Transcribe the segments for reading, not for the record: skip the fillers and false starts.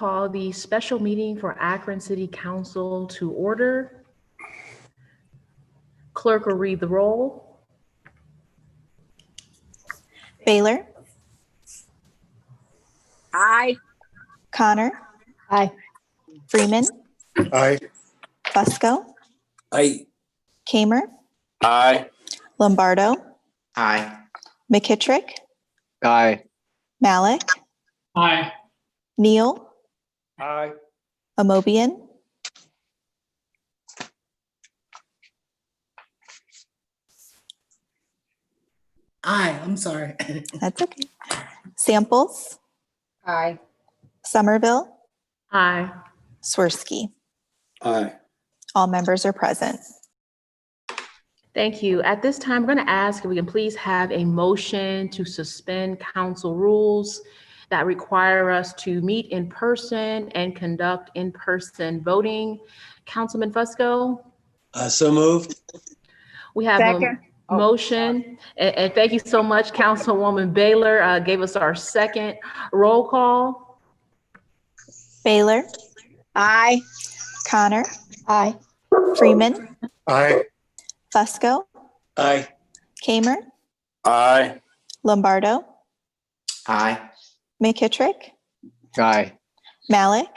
Call the special meeting for Akron City Council to order. Clerk will read the roll. Baylor. Aye. Connor. Aye. Freeman. Aye. Fusco. Aye. Kamer. Aye. Lombardo. Aye. McKittrick. Aye. Malik. Aye. Neal. Aye. Amobian. Aye. I'm sorry. That's okay. Samples. Aye. Somerville. Aye. Swirsky. Aye. All members are present. Thank you. At this time, we're going to ask if we can please have a motion to suspend council rules that require us to meet in person and conduct in-person voting. Councilman Fusco? So moved. We have Second. a motion, and thank you so much, Councilwoman Baylor gave us our second. Roll call. Baylor. Aye. Connor. Aye. Freeman. Aye. Fusco. Aye. Kamer. Aye. Lombardo. Aye. McKittrick. Aye. Malik.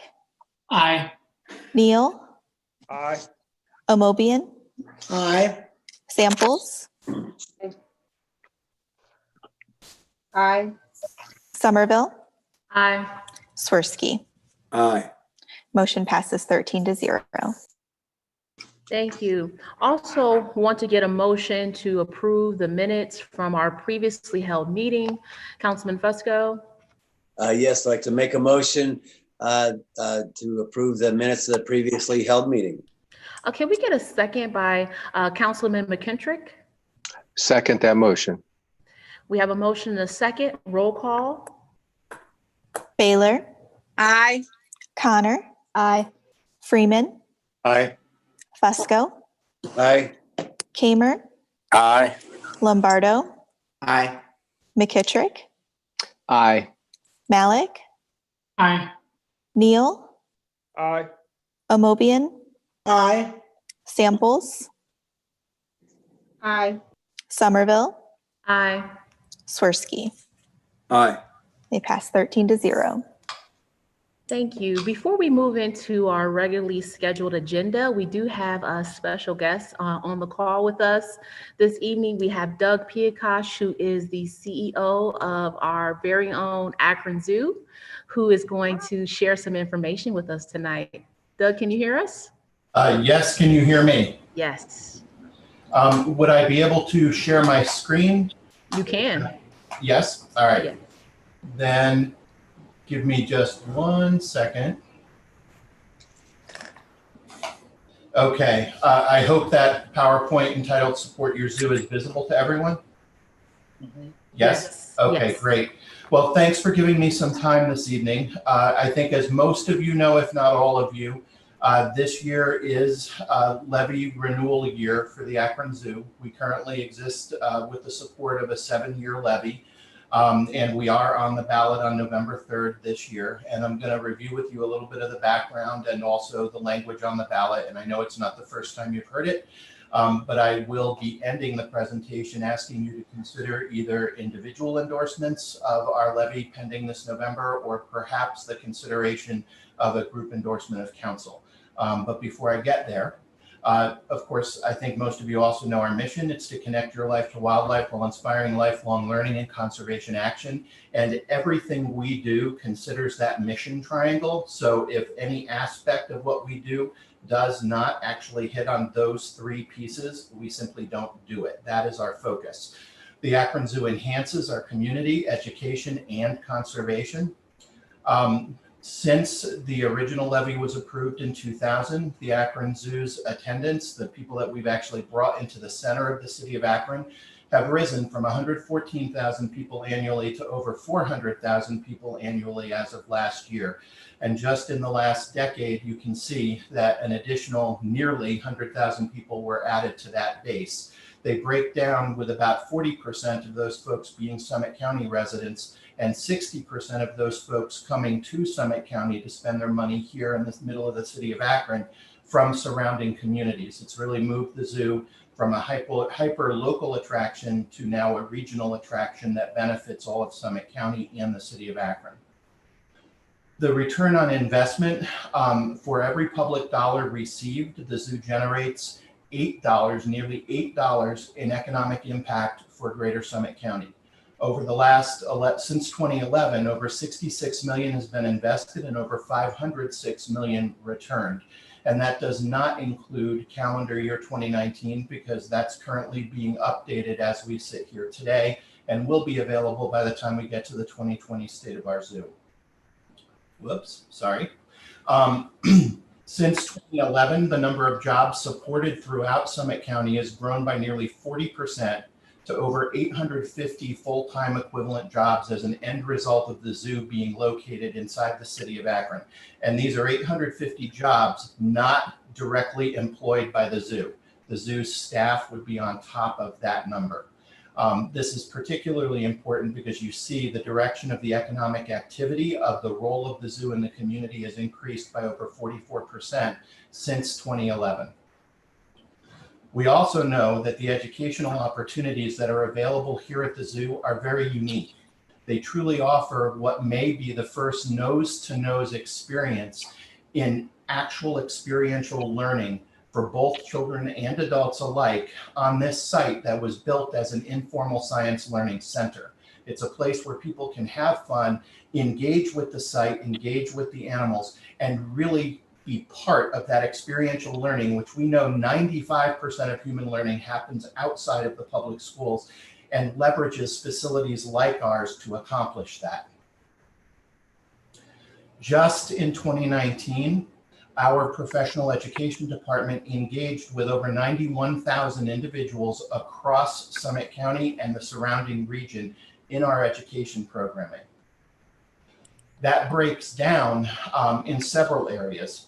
Aye. Neal. Aye. Amobian. Aye. Samples. Aye. Somerville. Aye. Swirsky. Aye. Motion passes 13-0. Thank you. Also want to get a motion to approve the minutes from our previously held meeting. Councilman Fusco? Yes, I'd like to make a motion to approve the minutes of the previously held meeting. Can we get a second by Councilman McKittrick? Second that motion. We have a motion and a second. Roll call. Baylor. Aye. Connor. Aye. Freeman. Aye. Fusco. Aye. Kamer. Aye. Lombardo. Aye. McKittrick. Aye. Malik. Aye. Neal. Aye. Amobian. Aye. Samples. Aye. Somerville. Aye. Swirsky. Aye. They pass 13-0. Thank you. Before we move into our regularly scheduled agenda, we do have a special guest on the call with us. This evening, we have Doug Piakosh, who is the CEO of our very own Akron Zoo, who is going to share some information with us tonight. Doug, can you hear us? Yes, can you hear me? Yes, Would I be able to share my screen? you can. Yes? All right. Yeah. Then give me just 1 second. Okay, I hope that PowerPoint entitled Support Your Zoo is visible to everyone? Yes? Okay, Yes. great. Well, thanks for giving me some time this evening. I think as most of you know, if not all of you, this year is levy renewal year for the Akron Zoo. We currently exist with the support of a 7-year levy. And we are on the ballot on November 3rd this year. And I'm going to review with you a little bit of the background and also the language on the ballot. And I know it's not the first time you've heard it, but I will be ending the presentation asking you to consider either individual endorsements of our levy pending this November, or perhaps the consideration of a group endorsement of council. But before I get there, of course, I think most of you also know our mission. It's to connect your life to wildlife while inspiring lifelong learning and conservation action. And everything we do considers that mission triangle. So if any aspect of what we do does not actually hit on those 3 pieces, we simply don't do it. That is our focus. The Akron Zoo enhances our community, education, and conservation. Since the original levy was approved in 2000, the Akron Zoo's attendance, the people that we've actually brought into the center of the city of Akron, have risen from 114,000 people annually to over 400,000 people annually as of last year. And just in the last decade, you can see that an additional nearly 100,000 people were added to that base. They break down with about 40% of those folks being Summit County residents and 60% of those folks coming to Summit County to spend their money here in the middle of the city of Akron from surrounding communities. It's really moved the zoo from a hyper local attraction to now a regional attraction that benefits all of Summit County and the city of Akron. The return on investment, for every public dollar received, the zoo generates $8, nearly $8 in economic impact for Greater Summit County. Over the last, since 2011, over $66 million has been invested and over $506 million returned. And that does not include calendar year 2019 because that's currently being updated as we sit here today and will be available by the time we get to the 2020 State of our Zoo. Whoops, sorry. Since 2011, the number of jobs supported throughout Summit County has grown by nearly 40% to over 850 full-time equivalent jobs as an end result of the zoo being located inside the city of Akron. And these are 850 jobs not directly employed by the zoo. The zoo's staff would be on top of that number. This is particularly important because you see the direction of the economic activity of the role of the zoo in the community has increased by over 44% since 2011. We also know that the educational opportunities that are available here at the zoo are very unique. They truly offer what may be the first nose-to-nose experience in actual experiential learning for both children and adults alike on this site that was built as an informal science learning center. It's a place where people can have fun, engage with the site, engage with the animals, and really be part of that experiential learning, which we know 95% of human learning happens outside of the public schools and leverages facilities like ours to accomplish that. Just in 2019, our professional education department engaged with over 91,000 individuals across Summit County and the surrounding region in our education programming. That breaks down in several areas.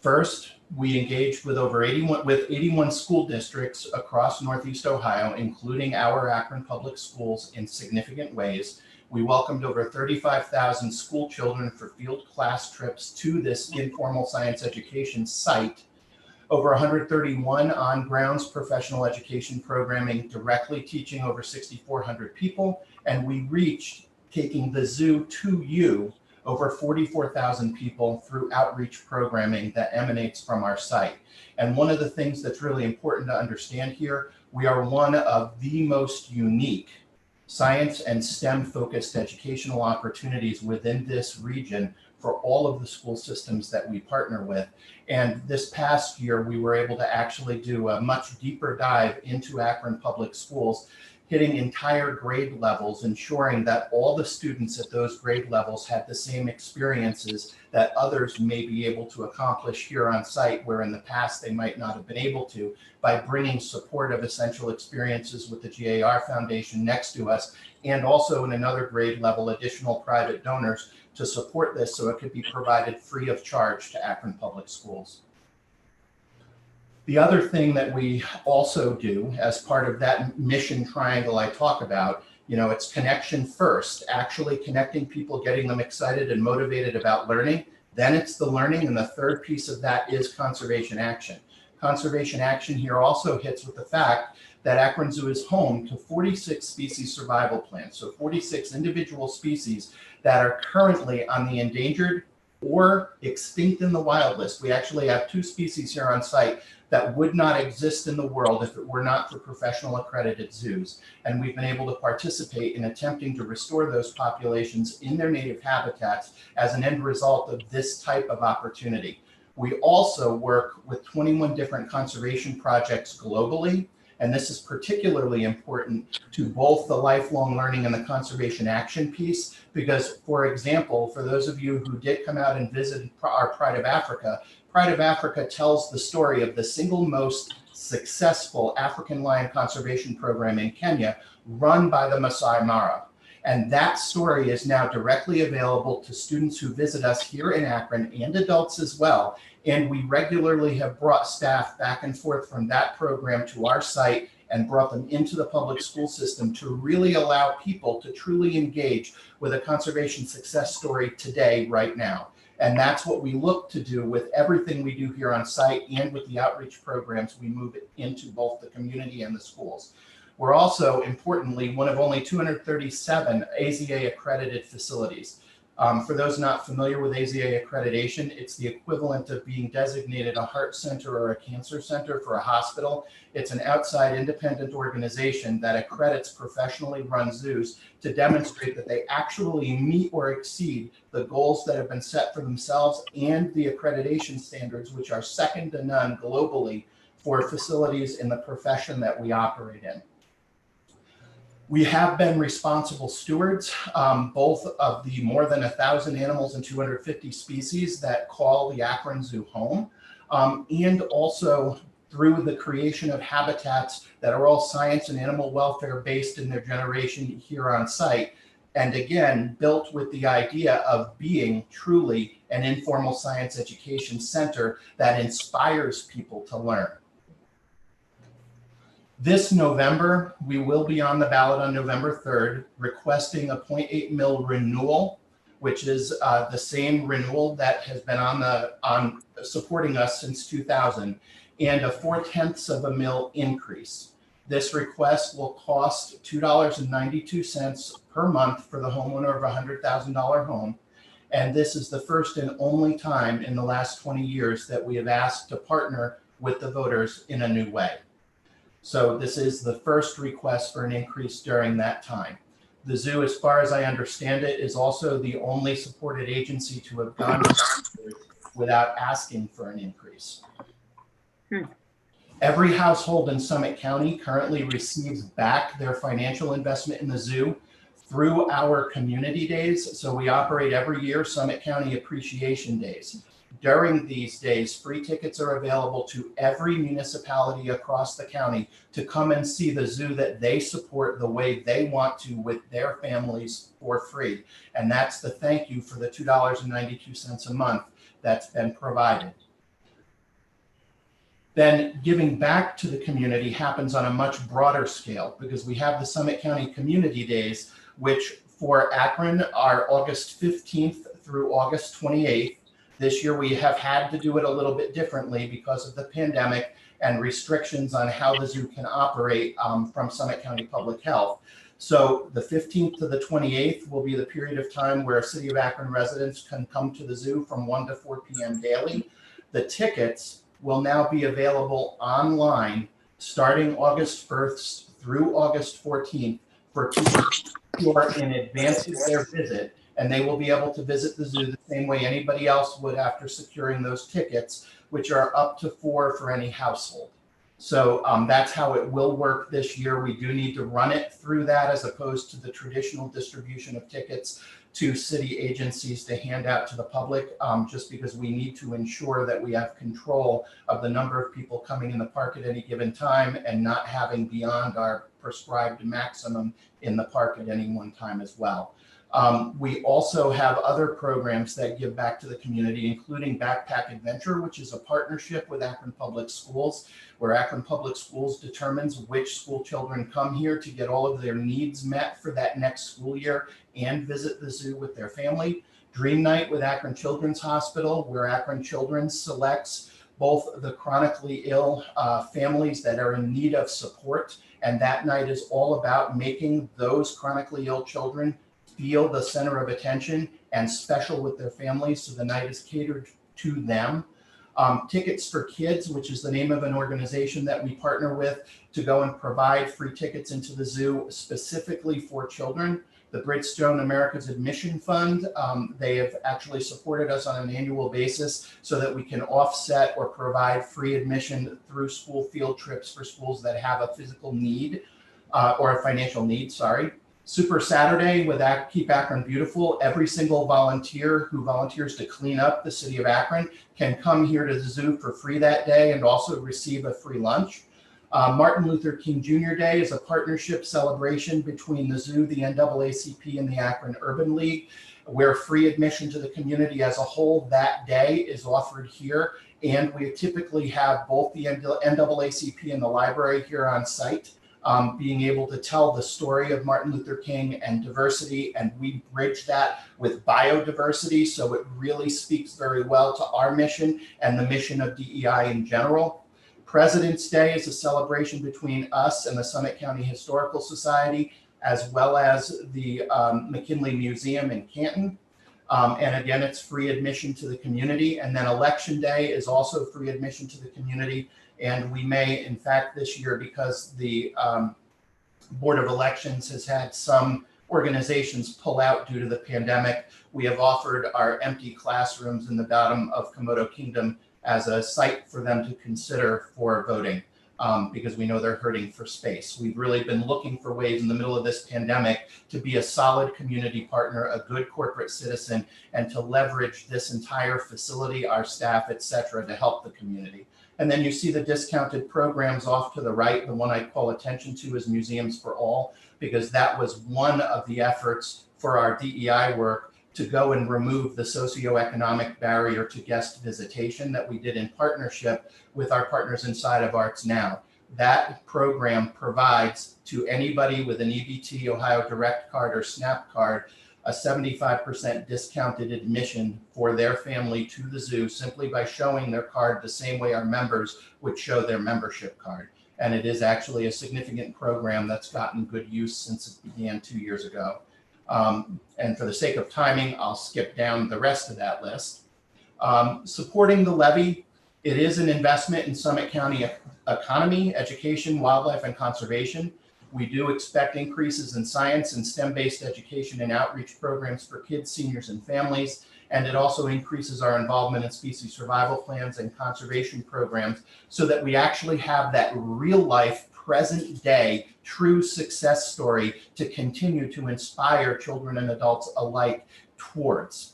First, we engaged with 81 school districts across Northeast Ohio, including our Akron Public Schools, in significant ways. We welcomed over 35,000 school children for field class trips to this informal science education site. Over 131 on-grounds professional education programming, directly teaching over 6,400 people. And we reached, taking the zoo to you, over 44,000 people through outreach programming that emanates from our site. And one of the things that's really important to understand here, we are one of the most unique science and STEM focused educational opportunities within this region for all of the school systems that we partner with. And this past year, we were able to actually do a much deeper dive into Akron Public Schools, hitting entire grade levels, ensuring that all the students at those grade levels had the same experiences that others may be able to accomplish here on site, where in the past they might not have been able to, by bringing supportive essential experiences with the GAR Foundation next to us, and also in another grade level, additional private donors to support this so it could be provided free of charge to Akron Public Schools. The other thing that we also do as part of that mission triangle I talk about, it's connection first, actually connecting people, getting them excited and motivated about learning. Then it's the learning. And the third piece of that is conservation action. Conservation action here also hits with the fact that Akron Zoo is home to 46 species survival plans. So 46 individual species that are currently on the endangered or extinct in the wild list. We actually have 2 species here on site that would not exist in the world if it were not for professional accredited zoos. And we've been able to participate in attempting to restore those populations in their native habitats as an end result of this type of opportunity. We also work with 21 different conservation projects globally. And this is particularly important to both the lifelong learning and the conservation action piece, because, for example, for those of you who did come out and visit our Pride of Africa tells the story of the single most successful African lion conservation program in Kenya, run by the Masai Mara. And that story is now directly available to students who visit us here in Akron and adults as well. And we regularly have brought staff back and forth from that program to our site and brought them into the public school system to really allow people to truly engage with a conservation success story today, right now. And that's what we look to do with everything we do here on site and with the outreach programs we move into both the community and the schools. We're also, importantly, one of only 237 AZA accredited facilities. For those not familiar with AZA accreditation, it's the equivalent of being designated a heart center or a cancer center for a hospital. It's an outside independent organization that accredits professionally run zoos to demonstrate that they actually meet or exceed the goals that have been set for themselves and the accreditation standards, which are second to none globally for facilities in the profession that we operate in. We have been responsible stewards, both of the more than 1,000 animals and 250 species that call the Akron Zoo home, and also through the creation of habitats that are all science and animal welfare based in their generation here on site. And again, built with the idea of being truly an informal science education center that inspires people to learn. This November, we will be on the ballot on November 3rd, requesting a 0.8 mil renewal, which is the same renewal that has been on supporting us since 2000, and a 0.4 of a mil increase. This request will cost $2.92 per month for the homeowner of a $100,000 home. And this is the first and only time in the last 20 years that we have asked to partner with the voters in a new way. So this is the first request for an increase during that time. The zoo, as far as I understand it, is also the only supported agency to have gone without asking for an increase. Every household in Summit County currently receives back their financial investment in the zoo through our community days. So we operate every year Summit County Appreciation Days. During these days, free tickets are available to every municipality across the county to come and see the zoo that they support the way they want to with their families for free. And that's the thank you for the $2.92 a month that's been provided. Then giving back to the community happens on a much broader scale because we have the Summit County Community Days, which for Akron are August 15th through August 28th. This year, we have had to do it a little bit differently because of the pandemic and restrictions on how the zoo can operate from Summit County Public Health. So the 15th to the 28th will be the period of time where City of Akron residents can come to the zoo from 1 to 4 p.m. daily. The tickets will now be available online starting August 1st through August 14th for people who are in advance of their visit. And they will be able to visit the zoo the same way anybody else would after securing those tickets, which are up to 4 for any household. So that's how it will work this year. We do need to run it through that as opposed to the traditional distribution of tickets to city agencies to hand out to the public, just because we need to ensure that we have control of the number of people coming in the park at any given time and not having beyond our prescribed maximum in the park at any one time as well. We also have other programs that give back to the community, including Backpack Adventure, which is a partnership with Akron Public Schools, where Akron Public Schools determines which school children come here to get all of their needs met for that next school year and visit the zoo with their family. Dream Night with Akron Children's Hospital, where Akron Children's selects both the chronically ill families that are in need of support. And that night is all about making those chronically ill children feel the center of attention and special with their families. So the night is catered to them. Tickets for Kids, which is the name of an organization that we partner with to go and provide free tickets into the zoo specifically for children. The Bridgestone America's Admission Fund, they have actually supported us on an annual basis so that we can offset or provide free admission through school field trips for schools that have a physical need or a financial need, sorry. Super Saturday with Keep Akron Beautiful. Every single volunteer who volunteers to clean up the city of Akron can come here to the zoo for free that day and also receive a free lunch. Martin Luther King Jr. Day is a partnership celebration between the zoo, the NAACP, and the Akron Urban League, where free admission to the community as a whole that day is offered here. And we typically have both the NAACP and the library here on site, being able to tell the story of Martin Luther King and diversity. And we bridge that with biodiversity. So it really speaks very well to our mission and the mission of DEI in general. President's Day is a celebration between us and the Summit County Historical Society, as well as the McKinley Museum in Canton. And again, it's free admission to the community. And then Election Day is also free admission to the community. And we may, in fact, this year, because the Board of Elections has had some organizations pull out due to the pandemic, we have offered our empty classrooms in the bottom of Komodo Kingdom as a site for them to consider for voting, because we know they're hurting for space. We've really been looking for ways in the middle of this pandemic to be a solid community partner, a good corporate citizen, and to leverage this entire facility, our staff, et cetera, to help the community. And then you see the discounted programs off to the right. The one I call attention to is Museums for All, because that was one of the efforts for our DEI work to go and remove the socioeconomic barrier to guest visitation that we did in partnership with our partners inside of Arts Now. That program provides to anybody with an EBT, Ohio Direct card, or SNAP card a 75% discounted admission for their family to the zoo simply by showing their card the same way our members would show their membership card. And it is actually a significant program that's gotten good use since it began 2 years ago. And for the sake of timing, I'll skip down the rest of that list. Supporting the levy, it is an investment in Summit County economy, education, wildlife, and conservation. We do expect increases in science and STEM-based education and outreach programs for kids, seniors, and families. And it also increases our involvement in species survival plans and conservation programs so that we actually have that real life, present day, true success story to continue to inspire children and adults alike towards.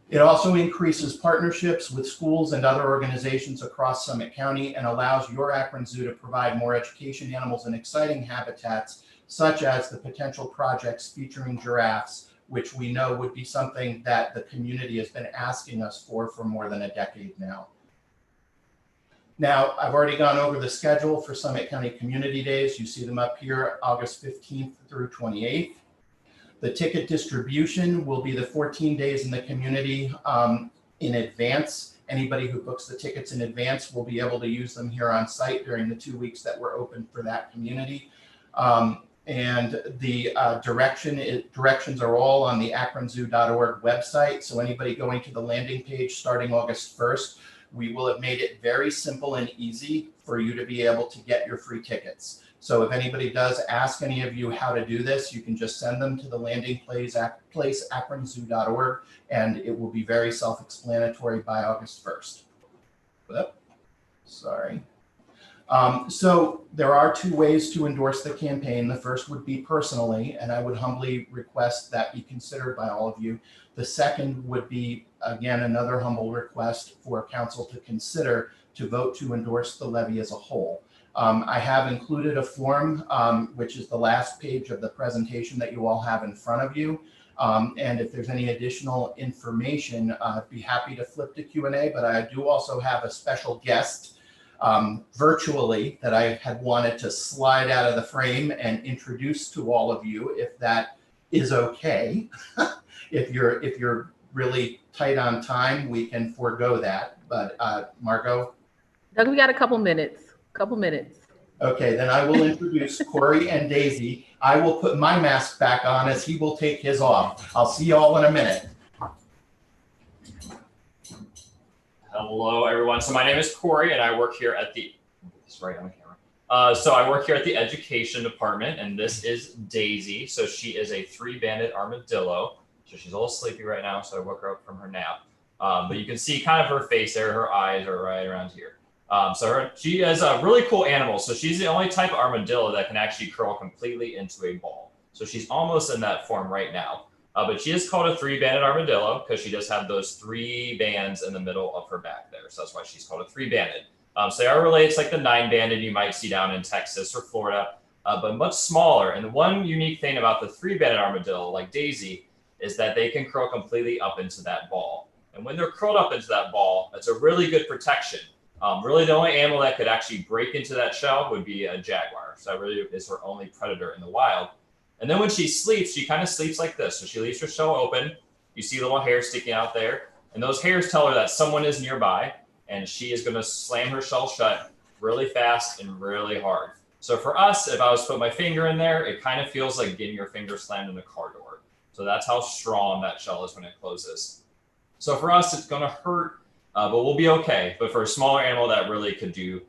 It also increases partnerships with schools and other organizations across Summit County and allows your Akron Zoo to provide more education animals and exciting habitats, such as the potential projects featuring giraffes, which we know would be something that the community has been asking us for more than a decade now. Now, I've already gone over the schedule for Summit County Community Days. You see them up here, August 15th through 28th. The ticket distribution will be the 14 days in the community in advance. Anybody who books the tickets in advance will be able to use them here on site during the 2 weeks that we're open for that community. And the directions are all on the akronzoo.org website. So anybody going to the landing page starting August 1st, we will have made it very simple and easy for you to be able to get your free tickets. So if anybody does ask any of you how to do this, you can just send them to the landing place, akronzoo.org, and it will be very self-explanatory by August 1st. Whoop, sorry. So there are 2 ways to endorse the campaign. The first would be personally, and I would humbly request that be considered by all of you. The second would be, again, another humble request for council to consider to vote to endorse the levy as a whole. I have included a form, which is the last page of the presentation that you all have in front of you. And if there's any additional information, I'd be happy to flip to Q&A, but I do also have a special guest virtually that I had wanted to slide out of the frame and introduce to all of you, if that is okay. If you're really tight on time, we can forego that. But Margot? Doug, we got a couple minutes. Okay, then I will introduce Corey and Daisy. I will put my mask back on as he will take his off. I'll see you all in a minute. Hello, everyone. So my name is Corey, and I work here at the. Right on the camera. So I work here at the education department, and this is Daisy. So she is a 3-banded armadillo. So she's a little sleepy right now, so I woke her up from her nap. But you can see kind of her face there. Her eyes are right around here. She is a really cool animal. So she's the only type of armadillo that can actually curl completely into a ball. So she's almost in that form right now. But she is called a 3-banded armadillo because she does have those 3 bands in the middle of her back there. So that's why she's called a 3-banded. So they are related to like the 9-banded you might see down in Texas or Florida, but much smaller. And the one unique thing about the 3-banded armadillo, like Daisy, is that they can curl completely up into that ball. And when they're curled up into that ball, that's a really good protection. Really, the only animal that could actually break into that shell would be a jaguar. So that really is her only predator in the wild. And then when she sleeps, she kind of sleeps like this. So she leaves her shell open. You see little hairs sticking out there. And those hairs tell her that someone is nearby. And she is going to slam her shell shut really fast and really hard. So for us, if I was to put my finger in there, it kind of feels like getting your finger slammed in a car door. So that's how strong that shell is when it closes. So for us, it's going to hurt, but we'll be okay. But for a smaller animal, that really could do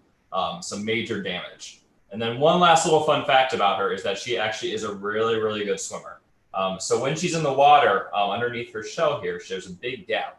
some major damage. And then one last little fun fact about her is that she actually is a really, really good swimmer. So when she's in the water, underneath her shell here, there's a big gap.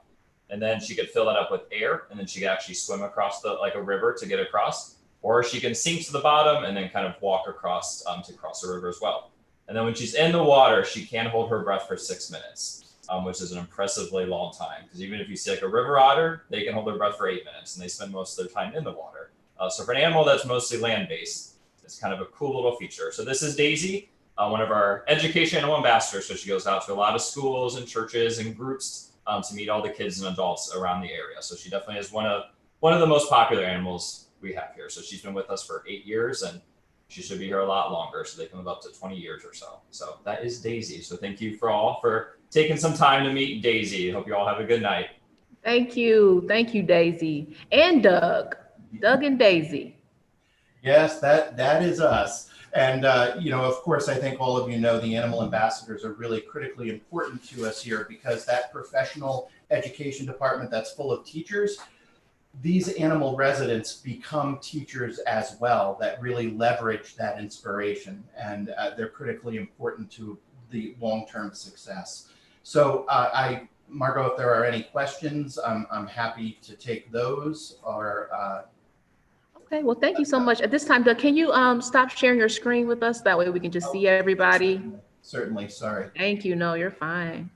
And then she could fill that up with air, and then she could actually swim across like a river to get across. Or she can sink to the bottom and then kind of walk across to cross the river as well. And then when she's in the water, she can hold her breath for 6 minutes, which is an impressively long time. Because even if you see like a river otter, they can hold their breath for 8 minutes, and they spend most of their time in the water. So for an animal that's mostly land-based, it's kind of a cool little feature. So this is Daisy, one of our education animal ambassadors. So she goes out to a lot of schools and churches and groups to meet all the kids and adults around the area. So she definitely is one of the most popular animals we have here. So she's been with us for 8 years, and she should be here a lot longer. So they can live up to 20 years or so. So that is Daisy. So thank you for taking some time to meet Daisy. Hope you all have a good night. Thank you. Thank you, Daisy. And Doug. Doug and Daisy. Yes, that is us. And, of course, I think all of you know the animal ambassadors are really critically important to us here, because that professional education department that's full of teachers, these animal residents become teachers as well that really leverage that inspiration, and they're critically important to the long-term success. So Margot, if there are any questions, I'm happy to take those. Or Okay, well, thank you so much. At this time, Doug, can you stop sharing your screen with us? That way we can just see everybody. Certainly, sorry. Thank you. No, you're fine.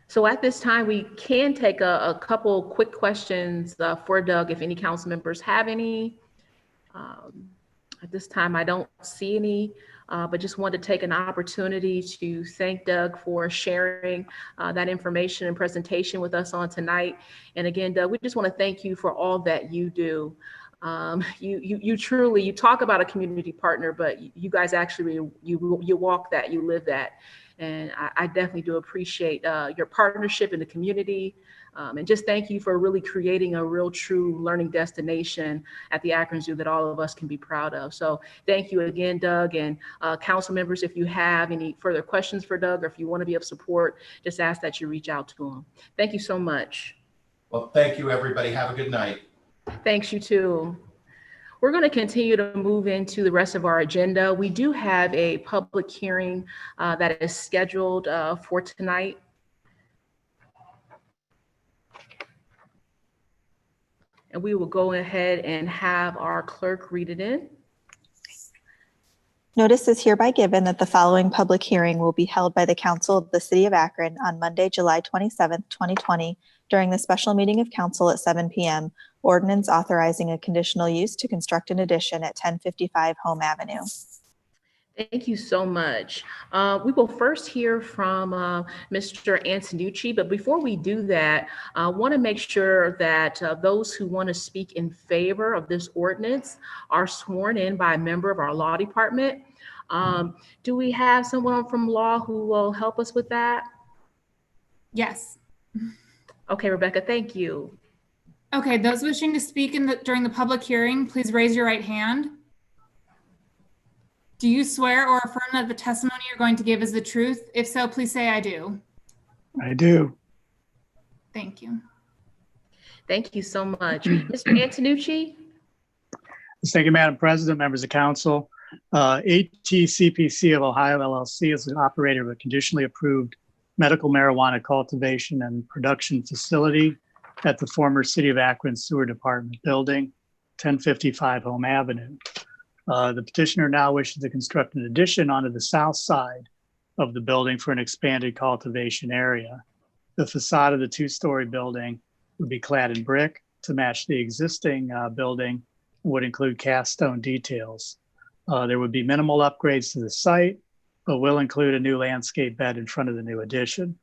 So at this time, we can take a couple quick questions for Doug, if any council members have any. At this time, I don't see any, but just wanted to take an opportunity to thank Doug for sharing that information and presentation with us on tonight. And again, Doug, we just want to thank you for all that you do. You truly, you talk about a community partner, but you guys actually, you walk that, you live that. And I definitely do appreciate your partnership in the community. And just thank you for really creating a real true learning destination at the Akron Zoo that all of us can be proud of. So thank you again, Doug, and council members. If you have any further questions for Doug, or if you want to be of support, just ask that you reach out to him. Thank you so much. Well, thank you, everybody. Have a good night. Thanks, you too. We're going to continue to move into the rest of our agenda. We do have a public hearing that is scheduled for tonight. And we will go ahead and have our clerk read it in. Notice is hereby given that the following public hearing will be held by the Council of the City of Akron on Monday, July 27th, 2020, during the special meeting of council at 7 p.m. Ordinance authorizing a conditional use to construct an addition at 1055 Home Avenue. Thank you so much. We will first hear from Mr. Antonucci, but before we do that, I want to make sure that those who want to speak in favor of this ordinance are sworn in by a member of our law department. Do we have someone from law who will help us with that? Yes. Okay, Rebecca, thank you. Okay, those wishing to speak during the public hearing, please raise your right hand. Do you swear or affirm that the testimony you're going to give is the truth? If so, please say I do. I do. Thank you. Thank you so much. Mr. Antonucci? Thank you, Madam President, members of council. ATCPC of Ohio LLC is an operator of a conditionally approved medical marijuana cultivation and production facility at the former City of Akron Sewer Department building, 1055 Home Avenue. The petitioner now wishes to construct an addition onto the south side of the building for an expanded cultivation area. The facade of the two-story building would be clad in brick to match the existing building, would include cast stone details. There would be minimal upgrades to the site, but will include a new landscape bed in front of the new addition.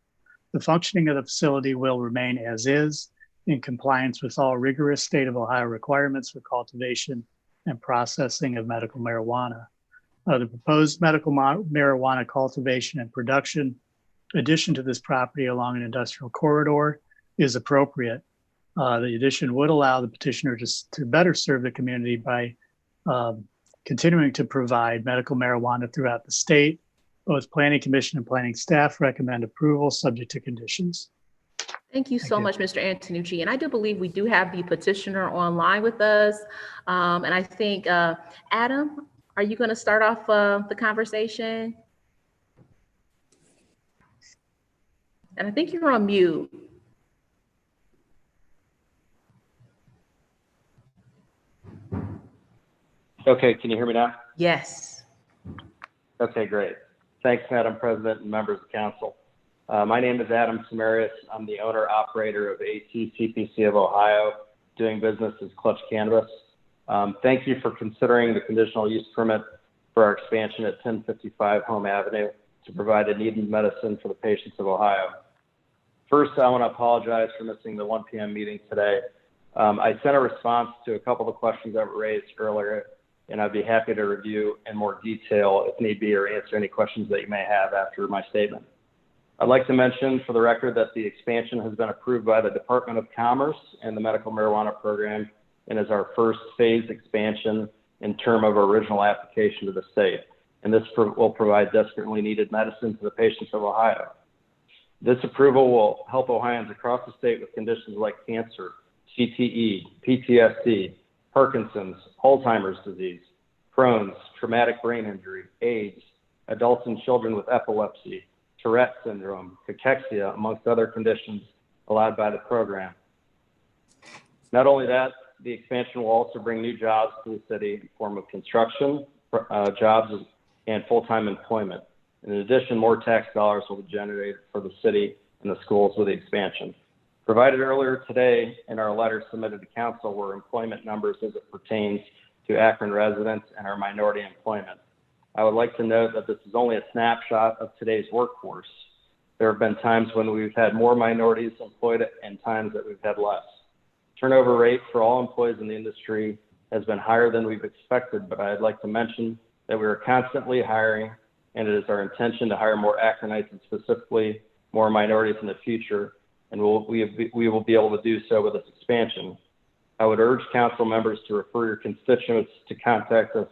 The functioning of the facility will remain as is, in compliance with all rigorous state of Ohio requirements for cultivation and processing of medical marijuana. The proposed medical marijuana cultivation and production addition to this property along an industrial corridor is appropriate. The addition would allow the petitioner to better serve the community by continuing to provide medical marijuana throughout the state. Both Planning Commission and planning staff recommend approval subject to conditions. Thank you so much, Mr. Antonucci. And I do believe we do have the petitioner online with us. And I think, Adam, are you going to start off the conversation? And I think you're on mute. Okay, can you hear me now? Yes. Okay, great. Thanks, Madam President and members of council. My name is Adam Samarius. I'm the owner operator of ATCPC of Ohio, doing business as Clutch Cannabis. Thank you for considering the conditional use permit for our expansion at 1055 Home Avenue to provide a needed medicine for the patients of Ohio. First, I want to apologize for missing the 1 p.m. meeting today. I sent a response to a couple of questions that were raised earlier, and I'd be happy to review in more detail if need be or answer any questions that you may have after my statement. I'd like to mention for the record that the expansion has been approved by the Department of Commerce and the Medical Marijuana Program and is our first phase expansion in term of our original application to the state. And this will provide desperately needed medicine to the patients of Ohio. This approval will help Ohioans across the state with conditions like cancer, CTE, PTSD, Parkinson's, Alzheimer's disease, Crohn's, traumatic brain injury, AIDS, adults and children with epilepsy, Tourette syndrome, cachexia, amongst other conditions allowed by the program. Not only that, the expansion will also bring new jobs to the city in the form of construction, jobs, and full-time employment. In addition, more tax dollars will be generated for the city and the schools with the expansion. Provided earlier today in our letter submitted to council were employment numbers as it pertains to Akron residents and our minority employment. I would like to note that this is only a snapshot of today's workforce. There have been times when we've had more minorities employed and times that we've had less. Turnover rate for all employees in the industry has been higher than we've expected, but I'd like to mention that we are constantly hiring, and it is our intention to hire more Akronites and specifically more minorities in the future, and we will be able to do so with this expansion. I would urge council members to refer your constituents to contact us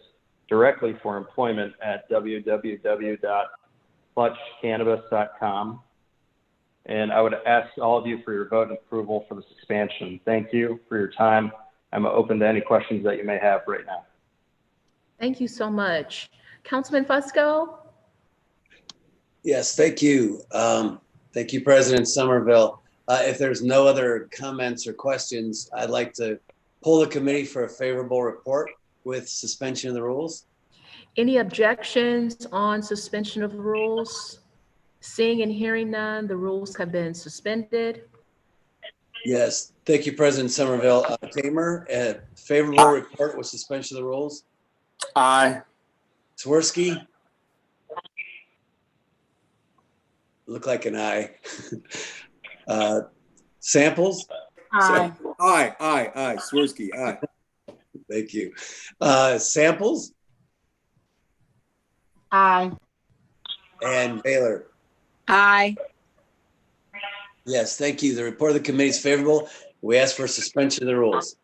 directly for employment at www.clutchcannabis.com. And I would ask all of you for your vote and approval for this expansion. Thank you for your time. I'm open to any questions that you may have right now. Thank you so much. Councilman Fusco? Yes, thank you. Thank you, President Somerville. If there's no other comments or questions, I'd like to pull the committee for a favorable report with suspension of the rules. Any objections on suspension of rules? Seeing and hearing none, the rules have been suspended. Yes, thank you, President Somerville. Tamer, favorable report with suspension of the rules. Aye. Swirsky? Look like an aye. Samples? Aye. Aye. Swirsky, aye. Thank you. Samples? Aye. And Baylor? Aye. Yes, thank you. The report of the committee is favorable. We ask for suspension of the rules.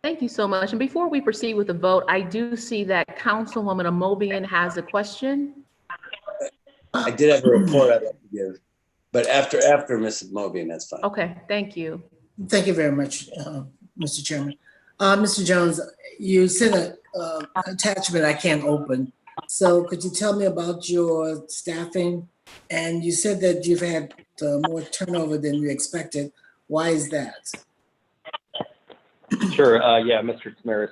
Thank you so much. And before we proceed with the vote, I do see that Councilwoman Amobian has a question. I did have a report I'd like to give, but after Mrs. Mobian, that's fine. Okay, thank you. Thank you very much, Mr. Chairman. Mr. Jones, you sent an attachment I can't open. So could you tell me about your staffing? And you said that you've had more turnover than you expected. Why is that? Sure. Yeah, Mr. Tamaris.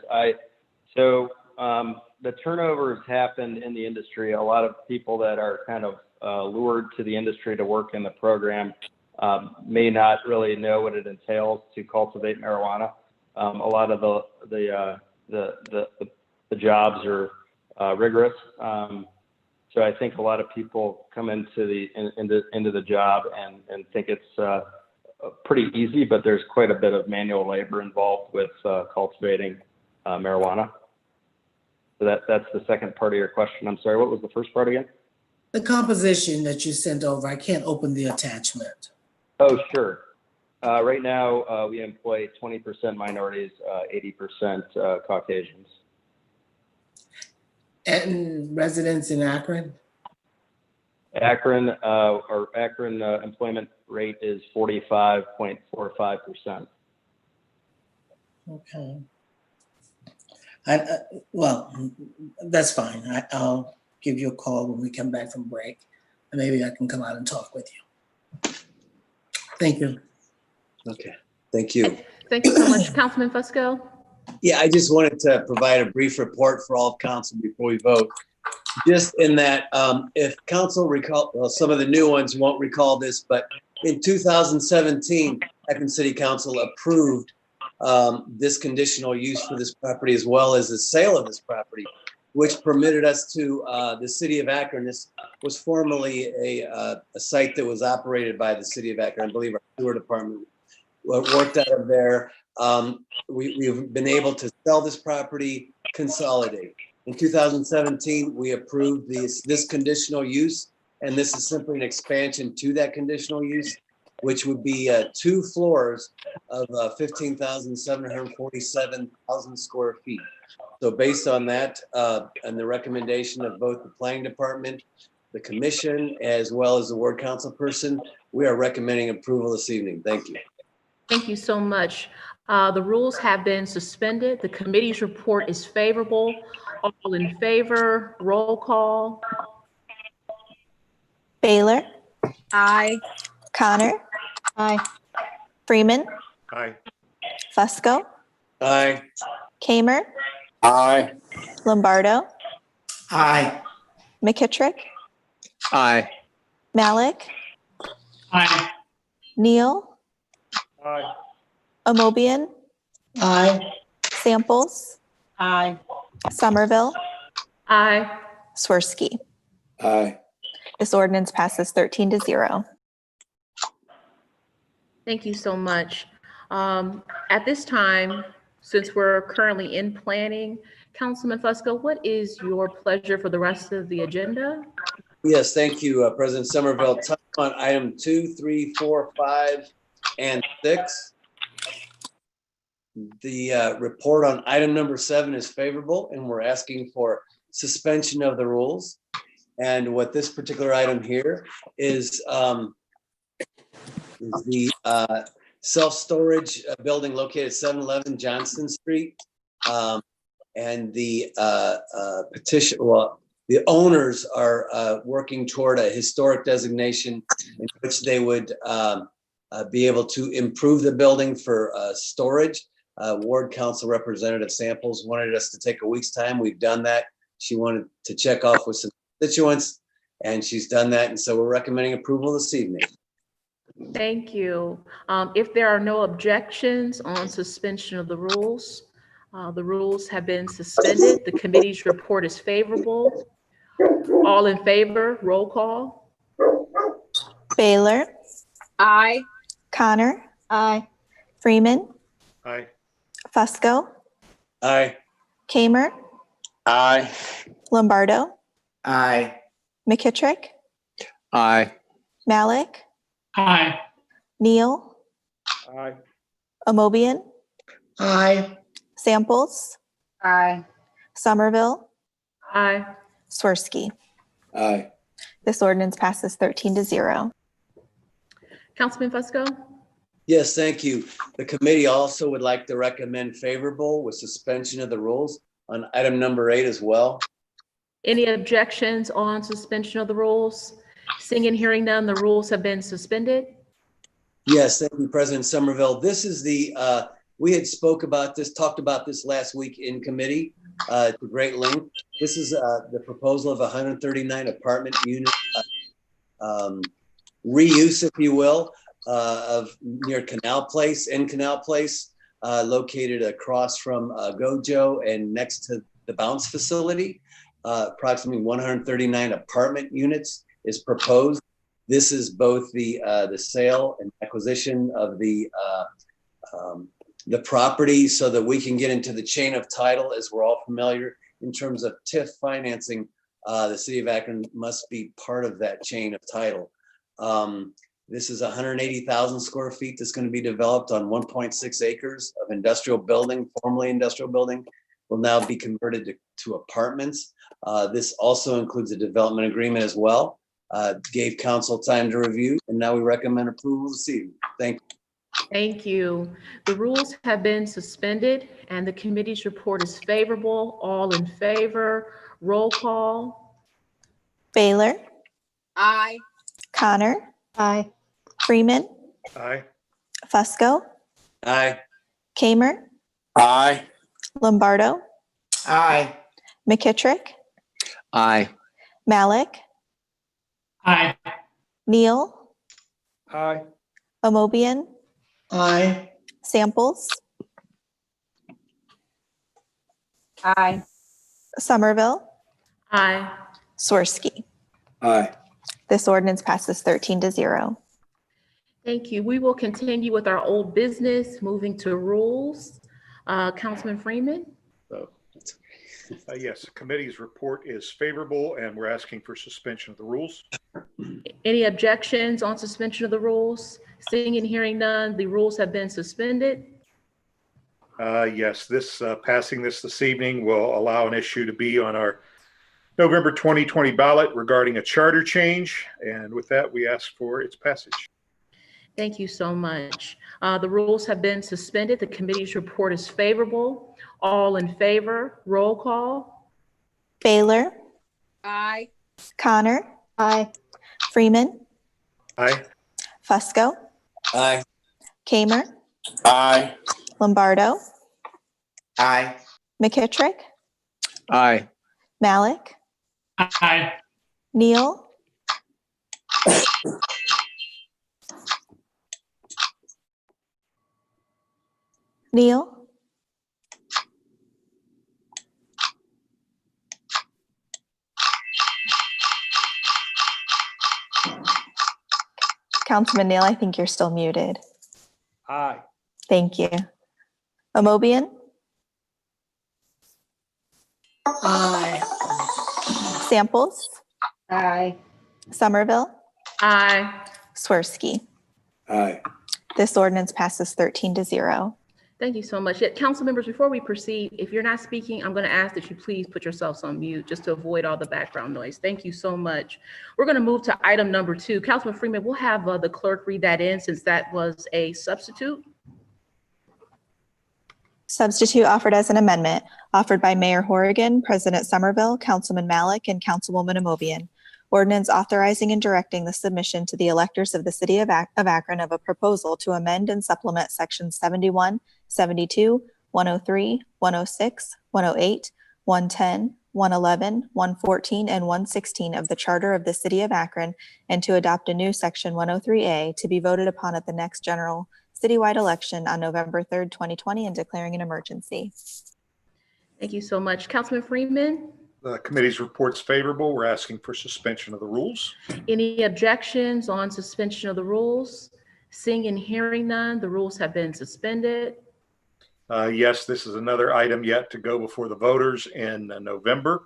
the turnover has happened in the industry. A lot of people that are kind of lured to the industry to work in the program may not really know what it entails to cultivate marijuana. A lot of the jobs are rigorous. So I think a lot of people come into the job and think it's pretty easy, but there's quite a bit of manual labor involved with cultivating marijuana. So that's the second part of your question. I'm sorry, what was the first part again? The composition that you sent over, I can't open the attachment. Oh, sure. Right now, we employ 20% minorities, 80% Caucasians. And residents in Akron? Akron, our Akron employment rate is 45.45%. Okay. Well, that's fine. I'll give you a call when we come back from break, and maybe I can come out and talk with you. Thank you. Okay, thank you. Thank you so much. Councilman Fusco? Yeah, I just wanted to provide a brief report for all of council before we vote. Just in that, if council recall, well, some of the new ones won't recall this, but in 2017, Akron City Council approved this conditional use for this property as well as the sale of this property, which permitted us to, the city of Akron. This was formerly a site that was operated by the city of Akron. I believe our sewer department worked out of there. We've been able to sell this property, consolidate. In 2017, we approved this conditional use, and this is simply an expansion to that conditional use, which would be 2 floors of 15,747,000 square feet. So based on that and the recommendation of both the planning department, the commission, as well as the ward council person, we are recommending approval this evening. Thank you. Thank you so much. The rules have been suspended. The committee's report is favorable. All in favor, roll call. Baylor, Aye. Connor, Aye. Freeman, Aye. Fusco, Aye. Kamer, Aye. Lombardo, Aye. McKittrick, Aye. Malik, Aye. Neal, Aye. Amobian, Aye. Samples, Aye. Somerville, Aye. Swirsky. Aye. This ordinance passes 13-0. Thank you so much. At this time, since we're currently in planning, Councilman Fusco, what is your pleasure for the rest of the agenda? Yes, thank you, President Somerville. Time on item 2, 3, 4, 5, and 6. The report on item number 7 is favorable, and we're asking for suspension of the rules. And what this particular item here is the self-storage building located at 711 Johnston Street. And the petition, well, the owners are working toward a historic designation in which they would be able to improve the building for storage. Ward Council Representative Samples wanted us to take a week's time. We've done that. She wanted to check off with some constituents, and she's done that. And so we're recommending approval this evening. Thank you. If there are no objections on suspension of the rules have been suspended. The committee's report is favorable. All in favor, roll call. Baylor, Aye. Connor, Aye. Freeman, Aye. Fusco, Aye. Kamer, Aye. Lombardo, Aye. McKittrick, Aye. Malik, Aye. Neal, Aye. Amobian, Aye. Samples, Aye. Somerville, Aye. Swirsky. Aye. This ordinance passes 13-0. Councilman Fusco? Yes, thank you. The committee also would like to recommend favorable with suspension of the rules on item number 8 as well. Any objections on suspension of the rules? Seeing and hearing none, the rules have been suspended. Yes, thank you, President Somerville. This is the, we had talked about this last week in committee. to great length. This is the proposal of 139 apartment unit reuse, if you will, of near Canal Place, in Canal Place, located across from Gojo and next to the bounce facility. Approximately 139 apartment units is proposed. This is both the sale and acquisition of the property so that we can get into the chain of title, as we're all familiar in terms of TIF financing. The city of Akron must be part of that chain of title. This is 180,000 square feet that's going to be developed on 1.6 acres of industrial building, formerly industrial building, will now be converted to apartments. This also includes a development agreement as well. Gave council time to review, and now we recommend approval this evening. Thank you. Thank you. The rules have been suspended and the committee's report is favorable. All in favor, roll call. Baylor, Aye. Connor, Aye. Freeman, Aye. Fusco, Aye. Kamer, Aye. Lombardo, Aye. McKittrick, Aye. Malik, Aye. Neal, Aye. Amobian, Aye. Samples, Aye. Somerville, Aye. Swirsky. Aye. This ordinance passes 13-0. Thank you. We will continue with our old business, moving to rules. Councilman Freeman? Yes, the committee's report is favorable and we're asking for suspension of the rules. Any objections on suspension of the rules? Seeing and hearing none, the rules have been suspended. Yes, passing this evening will allow an issue to be on our November 2020 ballot regarding a charter change. And with that, we ask for its passage. Thank you so much. The rules have been suspended. The committee's report is favorable. All in favor, roll call. Baylor, Aye. Connor, Aye. Freeman, Aye. Fusco, Aye. Kamer, Aye. Lombardo, Aye. McKittrick, Aye. Malik, Aye. Neal, Neal, Councilman Neal, I think you're still muted. Aye. Thank you. Amobian, Aye. Samples, Aye. Somerville, Aye. Swirsky. Aye. This ordinance passes 13-0. Thank you so much. Council members, before we proceed, if you're not speaking, I'm going to ask that you please put yourselves on mute just to avoid all the background noise. Thank you so much. We're going to move to item number 2. Councilman Freeman, we'll have the clerk read that in since that was a substitute. Substitute offered as an amendment, offered by Mayor Horrigan, President Somerville, Councilman Malik, and Councilwoman Amobian. Ordinance authorizing and directing the submission to the electors of the city of Akron of a proposal to amend and supplement sections 71, 72, 103, 106, 108, 110, 111, 114, and 116 of the Charter of the City of Akron, and to adopt a new section 103A to be voted upon at the next general citywide election on November 3rd, 2020, and declaring an emergency. Thank you so much. Councilman Freeman, The committee's report's favorable. We're asking for suspension of the rules. any objections on suspension of the rules? Seeing and hearing none, the rules have been suspended. Yes, this is another item yet to go before the voters in November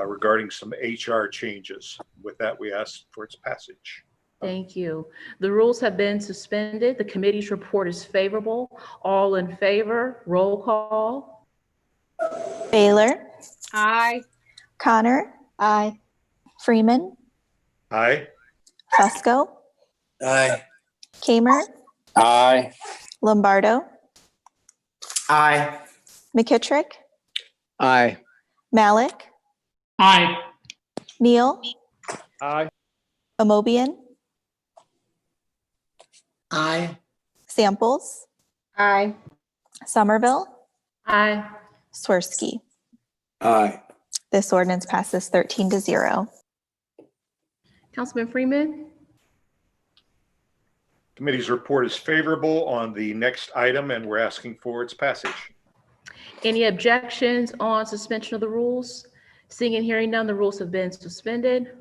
regarding some HR changes. With that, we ask for its passage. Thank you. The rules have been suspended. The committee's report is favorable. All in favor, roll call. Baylor, Aye. Connor, Aye. Freeman, Aye. Fusco, Aye. Kamer, Aye. Lombardo, Aye. McKittrick, Aye. Malik, Aye. Neal, Aye. Amobian, Aye. Samples, Aye. Somerville, Aye. Swirsky. Aye. This ordinance passes 13-0. Councilman Freeman? Committee's report is favorable on the next item, and we're asking for its passage. Any objections on suspension of the rules? Seeing and hearing none, the rules have been suspended.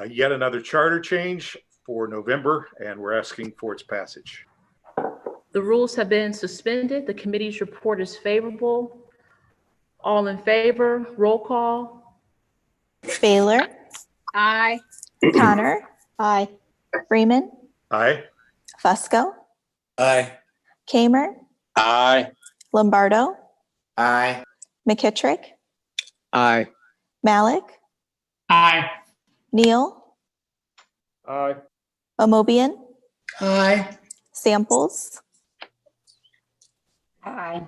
Yet another charter change for November, and we're asking for its passage. The rules have been suspended. The committee's report is favorable. All in favor, roll call. Baylor, Aye. Connor. Aye. Freeman, Aye. Fusco, Aye. Kamer, Aye. Lombardo, Aye. McKittrick, Aye. Malik, Aye. Neal, Aye. Amobian, Aye. Samples, Aye.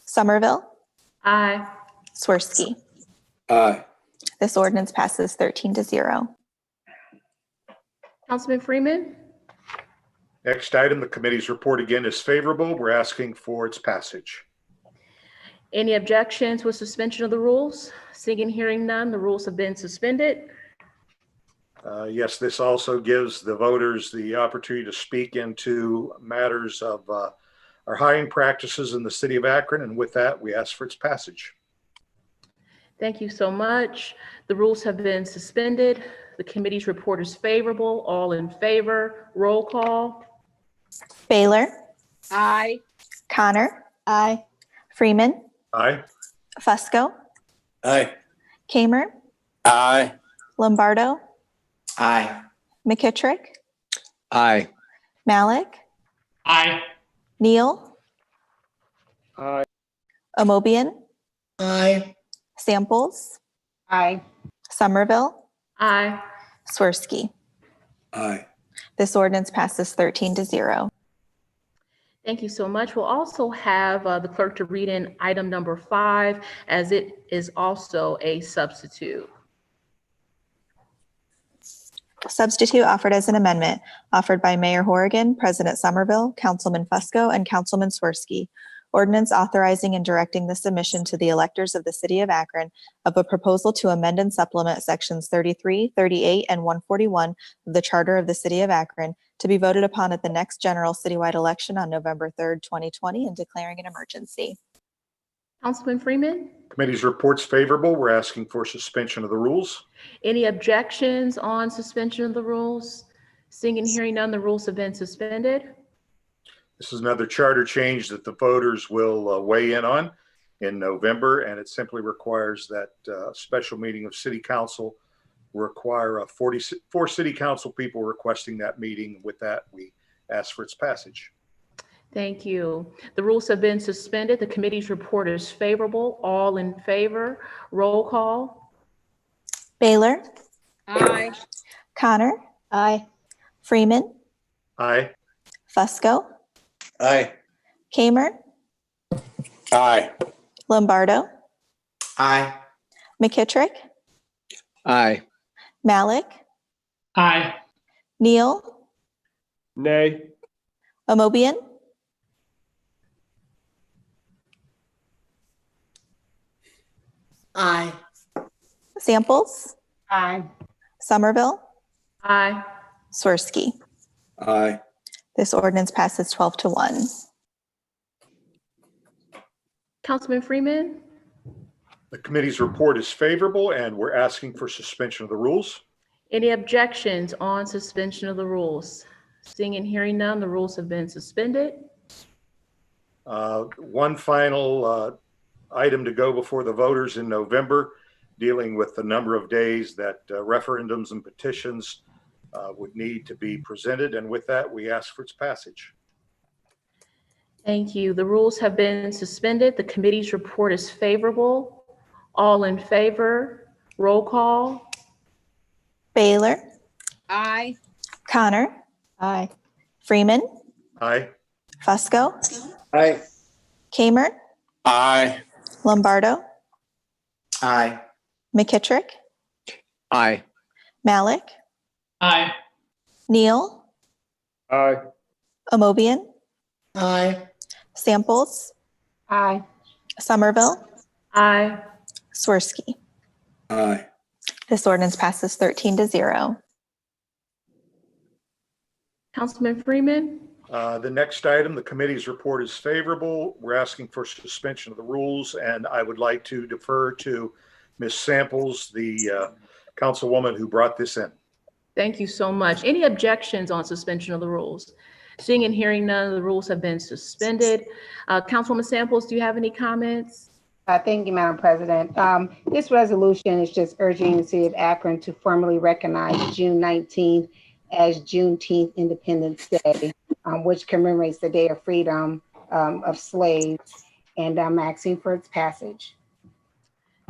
Somerville, Aye. Swirsky. Aye. This ordinance passes 13-0. Councilman Freeman? Next item, the committee's report again is favorable. We're asking for its passage. Any objections with suspension of the rules? Seeing and hearing none, the rules have been suspended. Yes, this also gives the voters the opportunity to speak into matters of our hiring practices in the city of Akron, and with that, we ask for its passage. Thank you so much. The rules have been suspended. The committee's report is favorable. All in favor, roll call. Baylor, Aye. Connor. Aye. Freeman, Aye. Fusco, Aye. Kamer, Aye. Lombardo, Aye. McKittrick, Aye. Malik, Aye. Neal, Aye. Amobian, Aye. Samples, Aye. Somerville, Aye. Swirsky. Aye. This ordinance passes 13-0. Thank you so much. We'll also have the clerk to read in item number 5, as it is also a substitute. Substitute offered as an amendment, offered by Mayor Horrigan, President Somerville, Councilman Fusco, and Councilman Swirsky. Ordinance authorizing and directing the submission to the electors of the city of Akron of a proposal to amend and supplement sections 33, 38, and 141 of the Charter of the City of Akron to be voted upon at the next general citywide election on November 3rd, 2020, and declaring an emergency. Councilman Freeman? Committee's report's favorable. We're asking for suspension of the rules. Any objections on suspension of the rules? Seeing and hearing none, the rules have been suspended. This is another charter change that the voters will weigh in on in November, and it simply requires that a special meeting of city council require 44 city council people requesting that meeting. With that, we ask for its passage. Thank you. The rules have been suspended. The committee's report is favorable. All in favor, roll call. Baylor, Aye. Connor. Aye. Freeman, Aye. Fusco, Aye. Kamer, Aye. Lombardo, Aye. McKittrick, Aye. Malik, Aye. Neal, Nay. Amobian, Aye. Samples, Aye. Somerville, Aye. Swirsky. Aye. This ordinance passes 12-1. Councilman Freeman? The committee's report is favorable, and we're asking for suspension of the rules. Any objections on suspension of the rules? Seeing and hearing none, the rules have been suspended. One final item to go before the voters in November, dealing with the number of days that referendums and petitions would need to be presented. And with that, we ask for its passage. Thank you. The rules have been suspended. The committee's report is favorable. All in favor, roll call. Baylor, Aye. Connor. Aye. Freeman, Aye. Fusco, Aye. Kamer, Aye. Lombardo, Aye. McKittrick, Aye. Malik, Aye. Neal, Aye. Amobian, Aye. Samples, Aye. Somerville, Aye. Swirsky. Aye. This ordinance passes 13-0. Councilman Freeman? The next item, the committee's report is favorable. We're asking for suspension of the rules, and I would like to defer to Ms. Samples, the councilwoman who brought this in. Thank you so much. Any objections on suspension of the rules? Seeing and hearing none, the rules have been suspended. Councilwoman Samples, do you have any comments? Thank you, Madam President. This resolution is just urging the city of Akron to formally recognize June 19th as Juneteenth Independence Day, which commemorates the day of freedom of slaves, and I'm asking for its passage.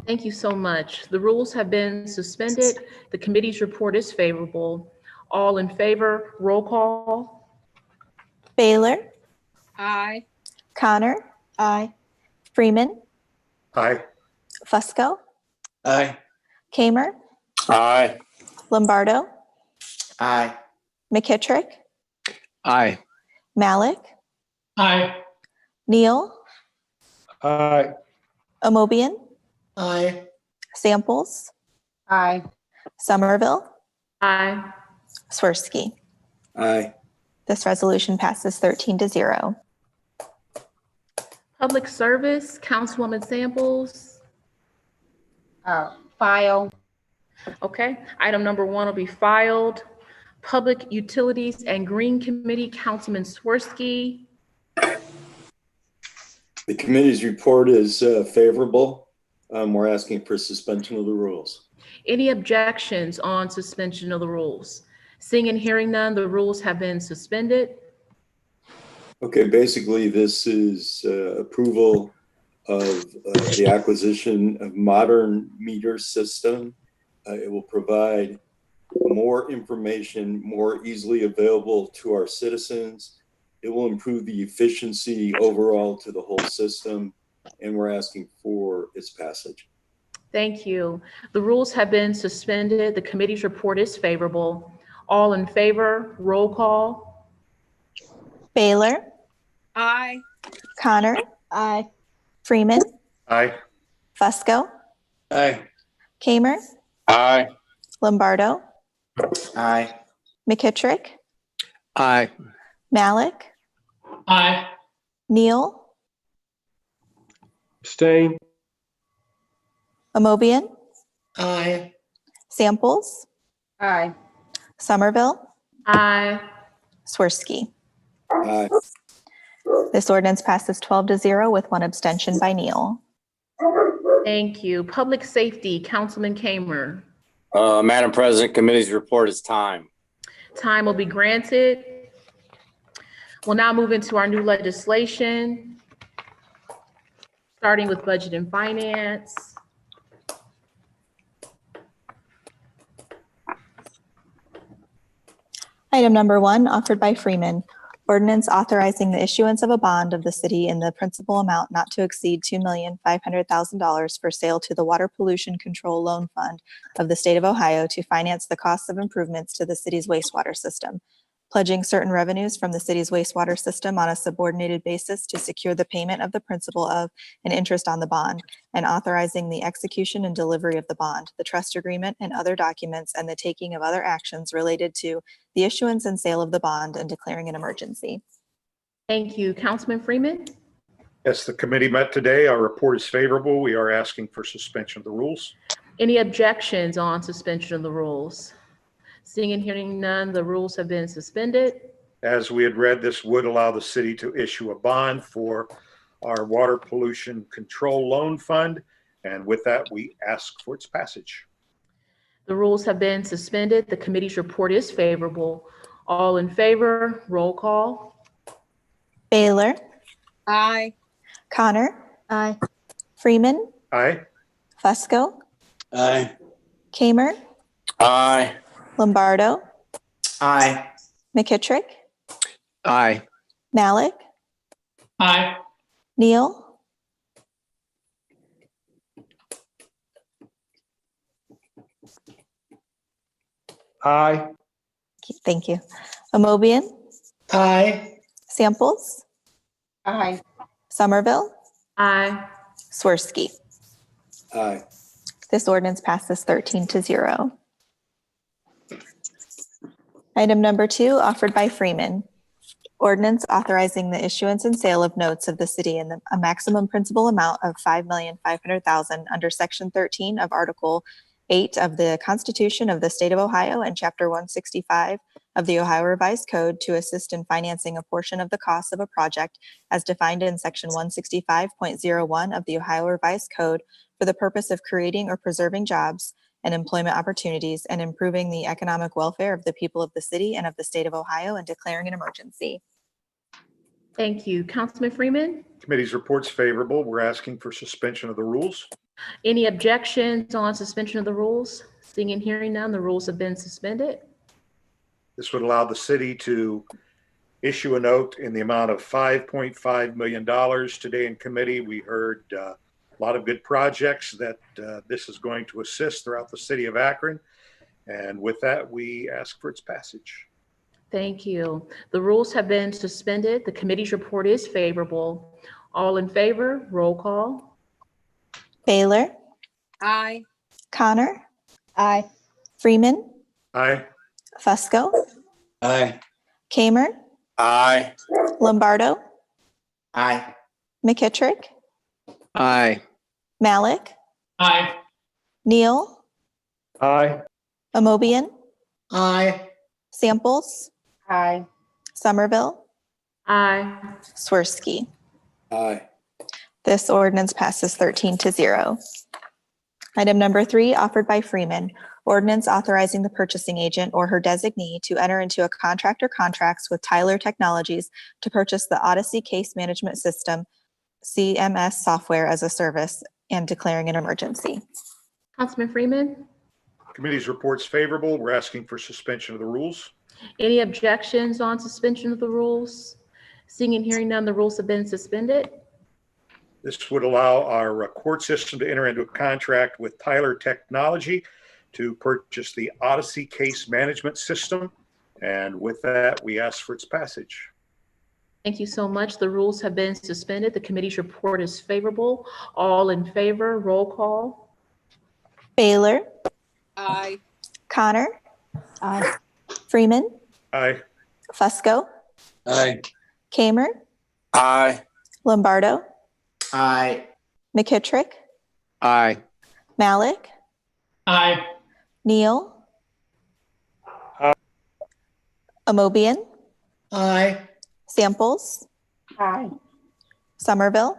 Thank you so much. The rules have been suspended. The committee's report is favorable. All in favor, roll call. Baylor. Aye. Connor. Aye. Freeman. Aye. Fusco. Aye. Kamer. Aye. Lombardo. Aye. McKittrick. Aye. Malik. Aye. Neal. Aye. Amobian. Aye. Samples. Aye. Somerville. Aye. Swirsky. Aye. This resolution passes 13-0. Public service, Councilwoman Samples. File. Okay, item number 1 will be filed. Public Utilities and Green Committee, Councilman Swirsky. The committee's report is favorable. We're asking for suspension of the rules. Any objections on suspension of the rules? Seeing and hearing none, the rules have been suspended. Okay, basically this is approval of the acquisition of modern meter system. It will provide more information, more easily available to our citizens. It will improve the efficiency overall to the whole system, and we're asking for its passage. Thank you. The rules have been suspended. The committee's report is favorable. All in favor, roll call. Baylor. Aye. Connor. Aye. Freeman. Aye. Fusco. Aye. Kamer. Aye. Lombardo. Aye. McKittrick. Aye. Malik. Aye. Neal. Abstain. Amobian. Aye. Samples. Aye. Somerville. Aye. Swirsky. Aye. This ordinance passes 12-0 with 1 abstention by Neal. Thank you. Public Safety, Councilman Kamer. Madam President, committee's report is time. Time will be granted. We'll now move into our new legislation, starting with Budget and Finance. Item number 1, offered by Freeman. Ordinance authorizing the issuance of a bond of the city in the principal amount not to exceed $2,500,000 for sale to the Water Pollution Control Loan Fund of the state of Ohio to finance the costs of improvements to the city's wastewater system, pledging certain revenues from the city's wastewater system on a subordinated basis to secure the payment of the principal of and interest on the bond, and authorizing the execution and delivery of the bond, the trust agreement, and other documents, and the taking of other actions related to the issuance and sale of the bond and declaring an emergency. Thank you. Councilman Freeman? Yes, the committee met today. Our report is favorable. We are asking for suspension of the rules. Any objections on suspension of the rules? Seeing and hearing none, the rules have been suspended. As we had read, this would allow the city to issue a bond for our Water Pollution Control Loan Fund. And with that, we ask for its passage. The rules have been suspended. The committee's report is favorable. All in favor, roll call. Baylor. Aye. Connor. Aye. Freeman. Aye. Fusco. Aye. Kamer. Aye. Lombardo. Aye. McKittrick. Aye. Malik. Aye. Neal. Aye. Thank you. Amobian. Aye. Samples. Aye. Somerville. Aye. Swirsky. Aye. This ordinance passes 13-0. Item number 2, offered by Freeman. Ordinance authorizing the issuance and sale of notes of the city in a maximum principal amount of $5,500,000 under Section 13 of Article 8 of the Constitution of the State of Ohio and Chapter 165 of the Ohio Revised Code to assist in financing a portion of the cost of a project as defined in Section 165.01 of the Ohio Revised Code for the purpose of creating or preserving jobs and employment opportunities and improving the economic welfare of the people of the city and of the state of Ohio and declaring an emergency. Thank you. Councilman Freeman, Committee's report's favorable. We're asking for suspension of the rules. any objections on suspension of the rules? Seeing and hearing none, the rules have been suspended. This would allow the city to issue a note in the amount of $5.5 million. Today in committee, we heard a lot of good projects that this is going to assist throughout the city of Akron. And with that, we ask for its passage. Thank you. The rules have been suspended. The committee's report is favorable. All in favor, roll call. Baylor, Aye. Connor, Aye. Freeman, Aye. Fusco, Aye. Kamer, Aye. Lombardo, Aye. McKittrick, Aye. Malik, Aye. Neal, Aye. Amobian, Aye. Samples, Aye. Somerville, Aye. Swirsky. Aye. This ordinance passes 13-0. Item number 3, offered by Freeman. Ordinance authorizing the purchasing agent or her designee to enter into a contract or contracts with Tyler Technologies to purchase the Odyssey Case Management System, CMS software as a service, and declaring an emergency. Councilman Freeman, Committee's report's favorable. We're asking for suspension of the rules. any objections on suspension of the rules? Seeing and hearing none, the rules have been suspended. This would allow our court system to enter into a contract with Tyler Technology to purchase the Odyssey Case Management System. And with that, we ask for its passage. Thank you so much. The rules have been suspended. The committee's report is favorable. All in favor, roll call. Baylor, Aye. Connor, Aye. Freeman, Aye. Fusco, Aye. Kamer, Aye. Lombardo, Aye. McKittrick, Aye. Malik, Aye. Neal, Amobian, Aye. Samples, Aye. Somerville,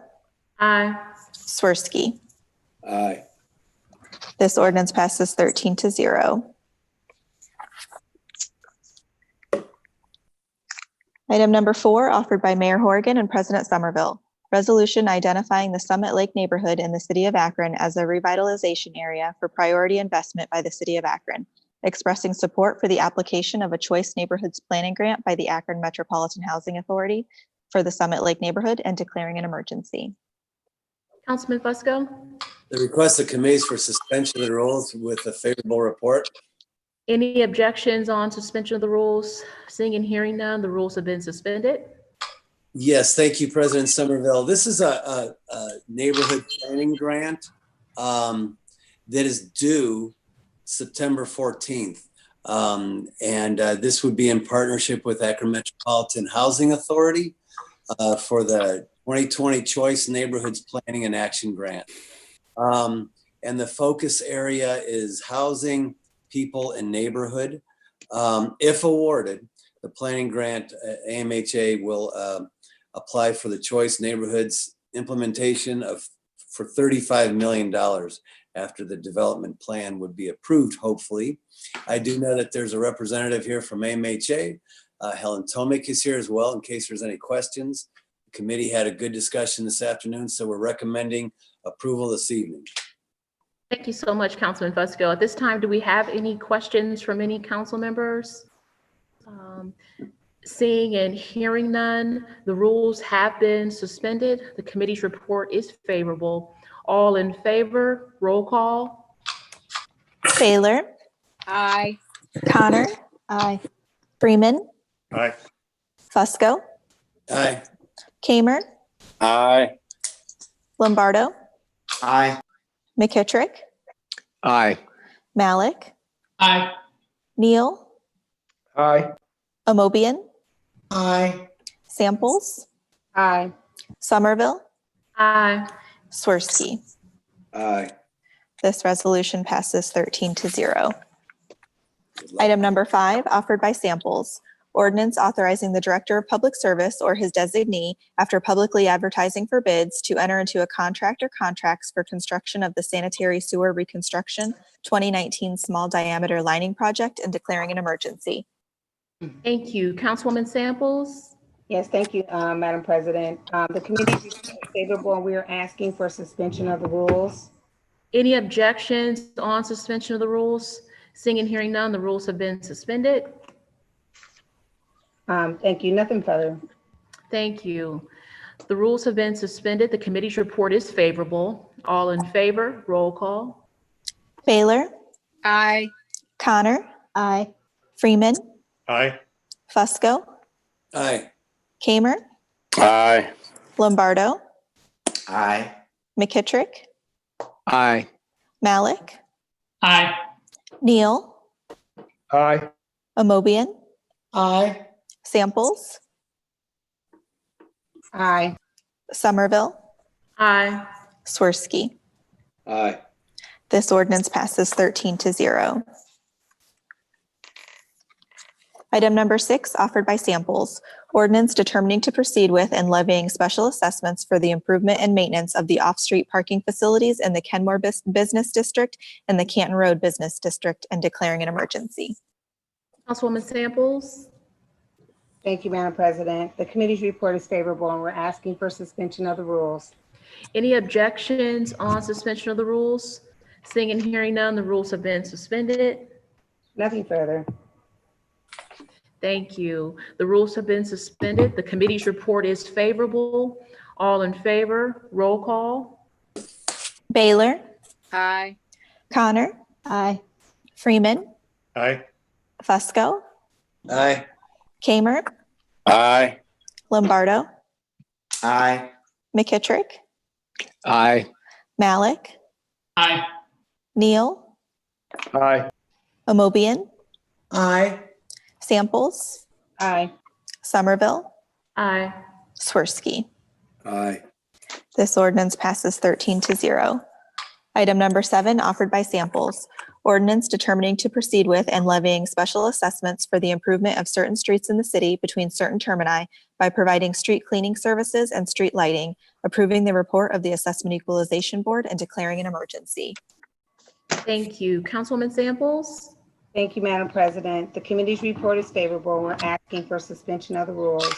Aye. Swirsky. Aye. This ordinance passes 13-0. Item number 4, offered by Mayor Horrigan and President Somerville. Resolution identifying the Summit Lake neighborhood in the city of Akron as a revitalization area for priority investment by the city of Akron, expressing support for the application of a Choice Neighborhoods Planning Grant by the Akron Metropolitan Housing Authority for the Summit Lake neighborhood and declaring an emergency. Councilman Fusco, The request of committees for suspension of the rules with a favorable report. any objections on suspension of the rules? Seeing and hearing none, the rules have been suspended. Yes, thank you, President Somerville. This is a neighborhood planning grant that is due September 14th. This would be in partnership with Akron Metropolitan Housing Authority for the 2020 Choice Neighborhoods Planning and Action Grant. And the focus area is housing, people, and neighborhood. If awarded, the planning grant, AMHA will apply for the Choice Neighborhoods implementation for $35 million after the development plan would be approved, hopefully. I do know that there's a representative here from AMHA. Helen Tomic is here as well in case there's any questions. The committee had a good discussion this afternoon, so we're recommending approval this evening. Thank you so much, Councilman Fusco. At this time, do we have any questions from any council members? Seeing and hearing none, the rules have been suspended. The committee's report is favorable. All in favor, roll call. Baylor, Aye. Connor, Aye. Freeman, Aye. Fusco, Aye. Kamer, Aye. Lombardo, Aye. McKittrick, Aye. Malik, Aye. Neal, Aye. Amobian, Aye. Samples, Aye. Somerville, Aye. Swirsky. Aye. This resolution passes 13-0. Item number 5, offered by Samples. Ordinance authorizing the Director of Public Service or his designee, after publicly advertising for bids, to enter into a contract or contracts for construction of the sanitary sewer reconstruction 2019 small diameter lining project and declaring an emergency. Thank you. Councilwoman Samples? Yes, thank you, Madam President. The committee is favorable, and we are asking for suspension of the rules. Any objections on suspension of the rules? Seeing and hearing none, the rules have been suspended. Thank you. Nothing further. Thank you. The rules have been suspended. The committee's report is favorable. All in favor, roll call. Baylor, Aye. Connor, Aye. Freeman, Aye. Fusco, Aye. Kamer, Aye. Lombardo, Aye. McKittrick, Aye. Malik, Aye. Neal, Aye. Amobian, Aye. Samples, Aye. Somerville, Aye. Swirsky. Aye. This ordinance passes 13-0. Item number 6, offered by Samples. Ordinance determining to proceed with and levying special assessments for the improvement and maintenance of the off-street parking facilities in the Kenmore Business District and the Canton Road Business District and declaring an emergency. Councilwoman Samples? Thank you, Madam President. The committee's report is favorable, and we're asking for suspension of the rules. Any objections on suspension of the rules? Seeing and hearing none, the rules have been suspended. Nothing further. Thank you. The rules have been suspended. The committee's report is favorable. All in favor, roll call. Baylor, Aye. Connor, Aye. Freeman, Aye. Fusco, Aye. Kamer, Aye. Lombardo, Aye. McKittrick, Aye. Malik, Aye. Neal, Aye. Amobian, Aye. Samples, Aye. Somerville, Aye. Swirsky. Aye. This ordinance passes 13-0. Item number 7, offered by Samples. Ordinance determining to proceed with and levying special assessments for the improvement of certain streets in the city between certain termini by providing street cleaning services and street lighting, approving the report of the Assessment Equalization Board and declaring an emergency. Thank you. Councilwoman Samples? Thank you, Madam President. The committee's report is favorable. We're asking for suspension of the rules.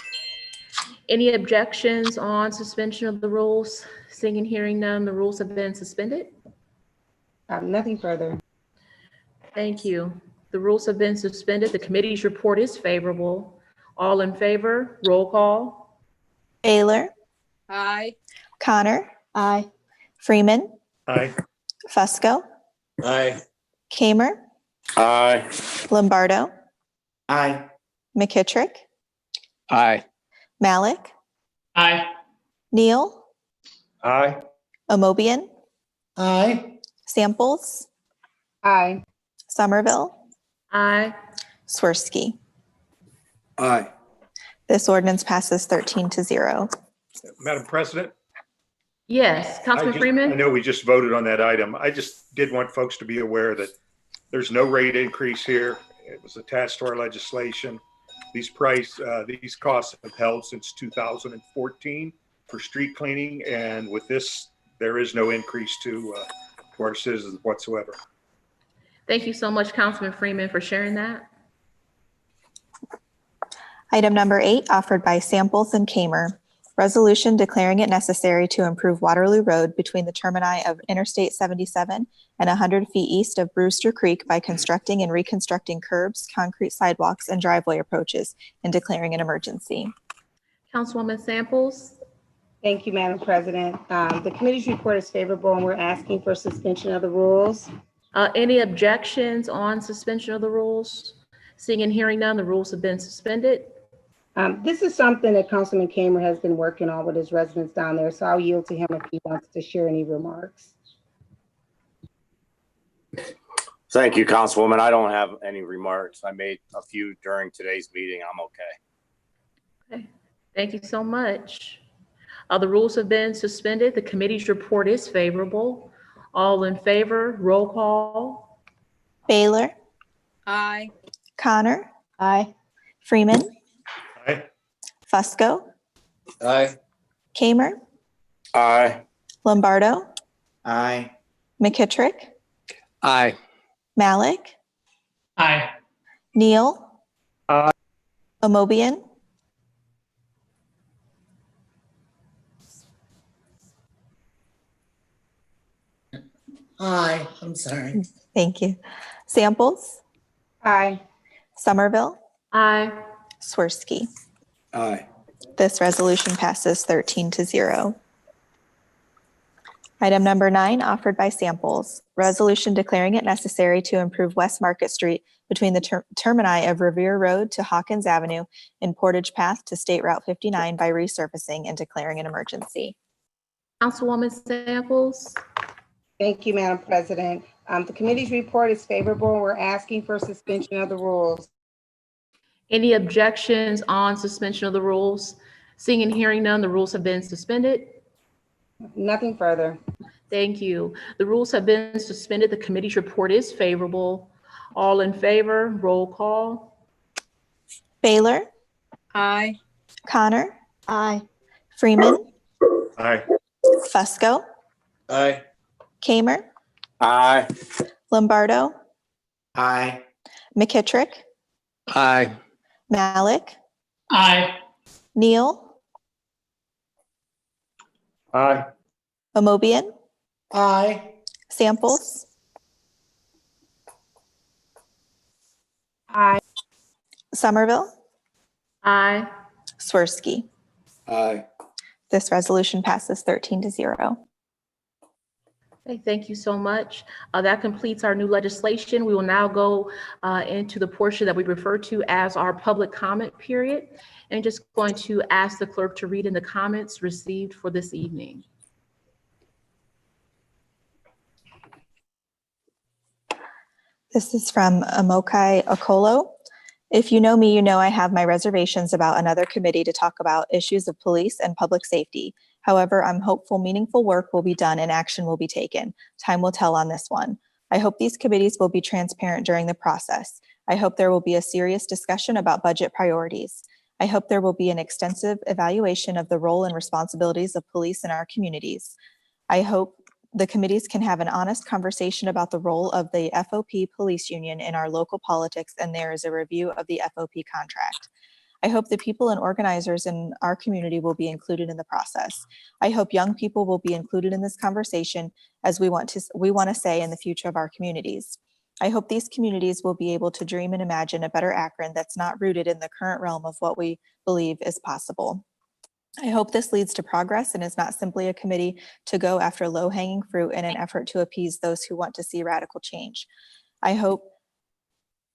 Any objections on suspension of the rules? Seeing and hearing none, the rules have been suspended. Nothing further. Thank you. The rules have been suspended. The committee's report is favorable. All in favor, roll call. Baylor, Aye. Connor, Aye. Freeman, Aye. Fusco, Aye. Kamer, Aye. Lombardo, Aye. McKittrick, Aye. Malik, Aye. Neal, Aye. Amobian, Aye. Samples, Aye. Somerville, Aye. Swirsky. Aye. This ordinance passes 13-0. Madam President? Yes, Councilman I Freeman? know we just voted on that item. I just did want folks to be aware that there's no rate increase here. It was attached to our legislation. These costs have held since 2014 for street cleaning, and with this, there is no increase to our citizens whatsoever. Thank you so much, Councilman Freeman, for sharing that. Item number 8, offered by Samples and Kamer. Resolution declaring it necessary to improve Waterloo Road between the termini of Interstate 77 and 100 feet east of Brewster Creek by constructing and reconstructing curbs, concrete sidewalks, and driveway approaches, and declaring an emergency. Councilwoman Samples? Thank you, Madam President. The committee's report is favorable, and we're asking for suspension of the rules. Any objections on suspension of the rules? Seeing and hearing none, the rules have been suspended. This is something that Councilman Kamer has been working on with his residents down there, so I'll yield to him if he wants to share any remarks. Thank you, Councilwoman. I don't have any remarks. I made a few during today's meeting. I'm okay. Okay. Thank you so much. The rules have been suspended. The committee's report is favorable. All in favor, roll call. Baylor, Aye. Connor, Aye. Freeman, Aye. Fusco, Aye. Kamer, Aye. Lombardo, Aye. McKittrick, Aye. Malik, Aye. Neal, Aye. Amobian, Aye, I'm sorry. thank you, Samples, Aye. Somerville, Aye. Swirsky. Aye. This resolution passes 13-0. Item number 9, offered by Samples, resolution declaring it necessary to improve West Market Street between the termini of Revere Road to Hawkins Avenue and Portage Path to State Route 59 by resurfacing and declaring an emergency. Councilwoman Samples. Thank you, Madam President. The committee's report is favorable. We're asking for suspension of the rules. Any objections on suspension of the rules? Seeing and hearing none, the rules have been suspended. Nothing further. Thank you. The rules have been suspended. The committee's report is favorable. All in favor, roll call. Baylor, Aye. Connor, Aye. Freeman, Aye. Fusco, Aye. Kamer, Aye. Lombardo, Aye. McKittrick, Aye. Malik, Aye. Neal, Aye. Amobian, Aye. Samples, Aye. Somerville, Aye. Swirsky. Aye. This resolution passes 13-0. Okay, thank you so much. That completes our new legislation. We will now go into the portion that we refer to as our public comment period. And just going to ask the clerk to read in the comments received for this evening. This is from Amokai Okolo. If you know me, you know I have my reservations about another committee to talk about issues of police and public safety. However, I'm hopeful meaningful work will be done and action will be taken. Time will tell on this one. I hope these committees will be transparent during the process. I hope there will be a serious discussion about budget priorities. I hope there will be an extensive evaluation of the role and responsibilities of police in our communities. I hope the committees can have an honest conversation about the role of the FOP police union in our local politics, and there is a review of the FOP contract. I hope the people and organizers in our community will be included in the process. I hope young people will be included in this conversation as we want to say in the future of our communities. I hope these communities will be able to dream and imagine a better Akron that's not rooted in the current realm of what we believe is possible. I hope this leads to progress and is not simply a committee to go after low-hanging fruit in an effort to appease those who want to see radical change. I hope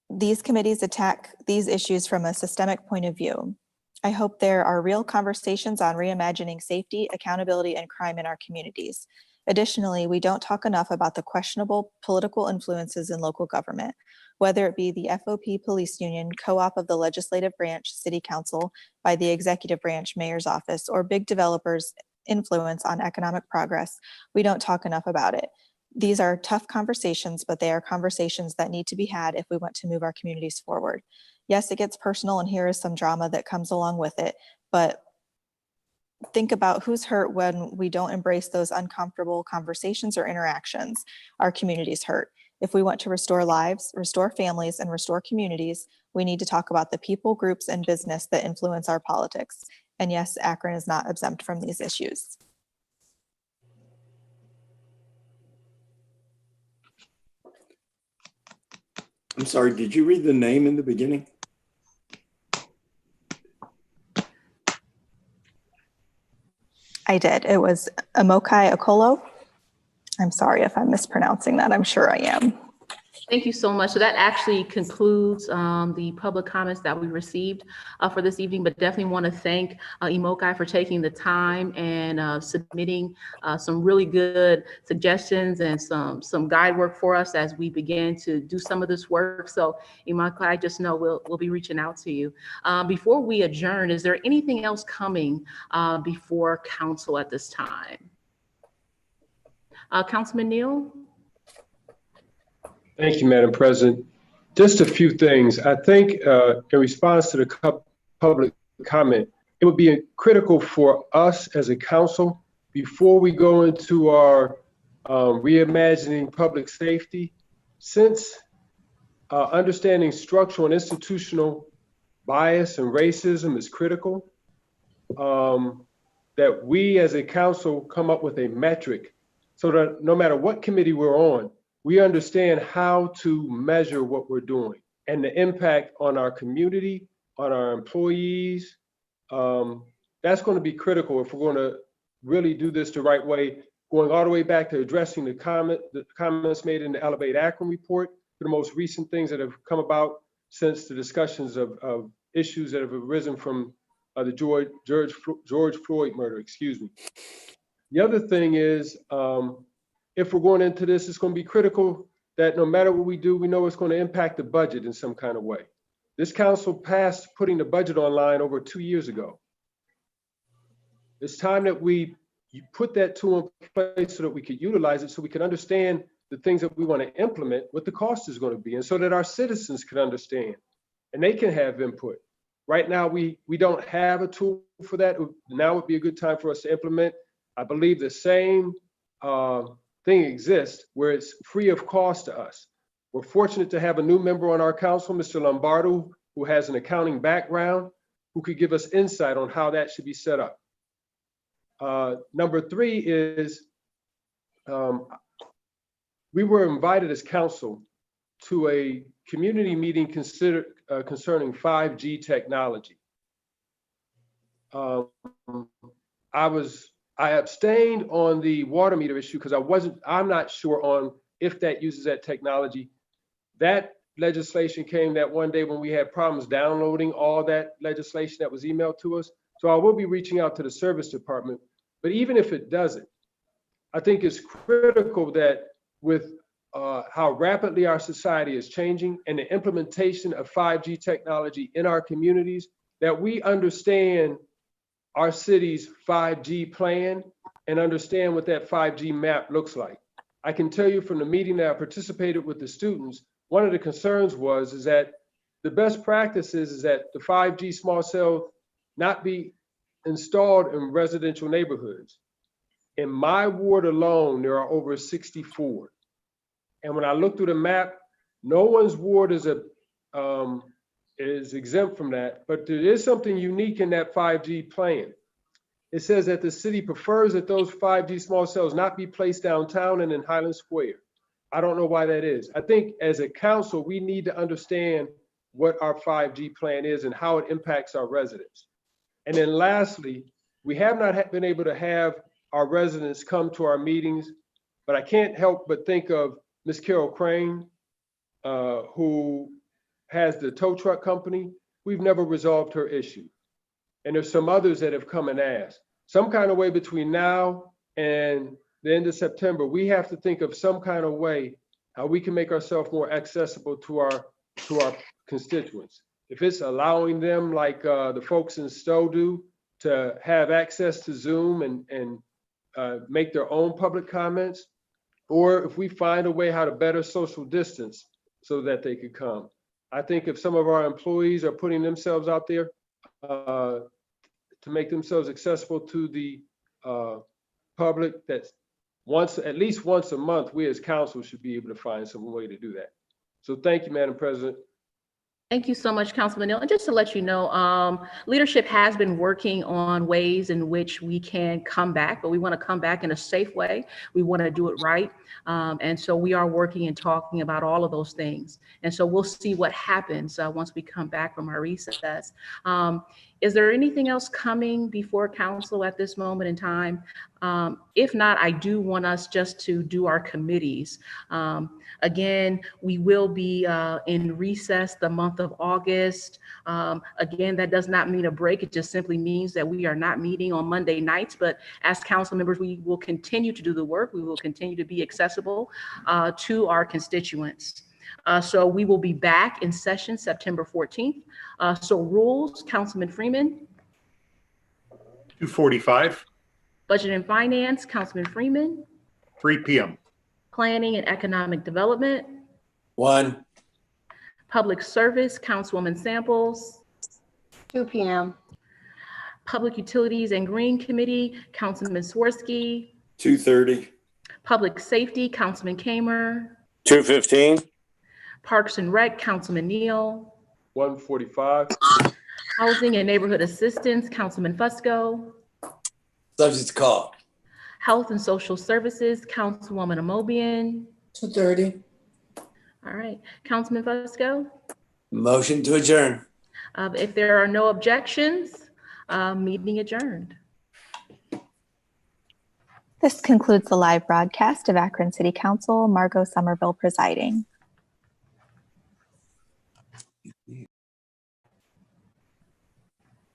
these committees attack these issues from a systemic point of view. I hope there are real conversations on reimagining safety, accountability, and crime in our communities. Additionally, we don't talk enough about the questionable political influences in local government, whether it be the FOP Police Union, co-op of the legislative branch, City Council, by the executive branch, Mayor's office, or big developers' influence on economic progress. We don't talk enough about it. These are tough conversations, but they are conversations that need to be had if we want to move our communities forward. Yes, it gets personal, and here is some drama that comes along with it, but think about who's hurt when we don't embrace those uncomfortable conversations or interactions. Our communities hurt. If we want to restore lives, restore families, and restore communities, we need to talk about the people, groups, and business that influence our politics. And yes, Akron is not exempt from these issues. I'm sorry, did you read the name in the beginning? I did. It was Amokai Okolo. I'm sorry if I'm mispronouncing that. I'm sure I am. Thank you so much. So that actually concludes the public comments that we received for this evening, but definitely want to thank Imokai for taking the time and submitting some really good suggestions and some guide work for us as we begin to do some of this work. So Imokai, just know we'll be reaching out to you. Before we adjourn, is there anything else coming before council at this time? Councilman Neal? Thank you, Madam President. Just a few things. I think in response to the public comment, it would be critical for us as a council, before we go into our reimagining public safety, since understanding structural and institutional bias and racism is critical, that we as a council come up with a metric so that no matter what committee we're on, we understand how to measure what we're doing and the impact on our community, on our employees. That's going to be critical if we're going to really do this the right way, going all the way back to addressing the comments made in the Elevate Akron report, to the most recent things that have come about since the discussions of issues that have arisen from the George Floyd murder, excuse me. The other thing is, if we're going into this, it's going to be critical that no matter what we do, we know it's going to impact the budget in some kind of way. This council passed putting the budget online over 2 years ago. It's time that we put that tool in place so that we could utilize it, so we can understand the things that we want to implement, what the cost is going to be, and so that our citizens can understand and they can have input. Right now, we don't have a tool for that. Now would be a good time for us to implement. I believe the same thing exists where it's free of cost to us. We're fortunate to have a new member on our council, Mr. Lombardo, who has an accounting background, who could give us insight on how that should be set up. Number 3 is we were invited as council to a community meeting concerning 5G technology. I abstained on the water meter issue because I'm not sure on if that uses that technology. That legislation came that one day when we had problems downloading all that legislation that was emailed to us. So I will be reaching out to the service department. But even if it doesn't, I think it's critical that with how rapidly our society is changing and the implementation of 5G technology in our communities, that we understand our city's 5G plan and understand what that 5G map looks like. I can tell you from the meeting that I participated with the students, one of the concerns is that the best practice is that the 5G small cell not be installed in residential neighborhoods. In my ward alone, there are over 64. And when I look through the map, no one's ward is exempt from that, but there is something unique in that 5G plan. It says that the city prefers that those 5G small cells not be placed downtown and in Highland Square. I don't know why that is. I think as a council, we need to understand what our 5G plan is and how it impacts our residents. And then lastly, we have not been able to have our residents come to our meetings, but I can't help but think of Ms. Carol Crane, who has the tow truck company. We've never resolved her issue. And there's some others that have come and asked. Some kind of way between now and the end of September, we have to think of some kind of way how we can make ourselves more accessible to our constituents. If it's allowing them, like the folks in Stowe do, to have access to Zoom and make their own public comments, or if we find a way how to better social distance so that they could come. I think if some of our employees are putting themselves out there to make themselves accessible to the public, that's at least once a month, we as council should be able to find some way to do that. So thank you, Madam President. Thank you so much, Councilman Neal. And just to let you know, leadership has been working on ways in which we can come back, but we want to come back in a safe way. We want to do it right. And so we are working and talking about all of those things. And so we'll see what happens once we come back from our recess. Is there anything else coming before council at this moment in time? If not, I do want us just to do our committees. Again, we will be in recess the month of August. Again, that does not mean a break. It just simply means that we are not meeting on Monday nights, but as council members, we will continue to do the work. We will continue to be accessible to our constituents. So we will be back in session September 14th. So rules, Councilman Freeman. 2:45, Budget and Finance, Councilman Freeman. 3 p.m. Planning and Economic Development. 1. Public Service, Councilwoman Samples. 2 p.m. Public Utilities and Green Committee, Councilman Swirsky. 2:30. Public Safety, Councilman Kamer. 2:15. Parks and Rec, Councilman Neal. 1:45. Housing and Neighborhood Assistance, Councilman Fusco. Subject to call. Health and Social Services, Councilwoman Amobian. 2:30. All right, Councilman Fusco. Motion to adjourn. If there are no objections, meeting adjourned. This concludes the live broadcast of Akron City Council. Margot Somerville presiding.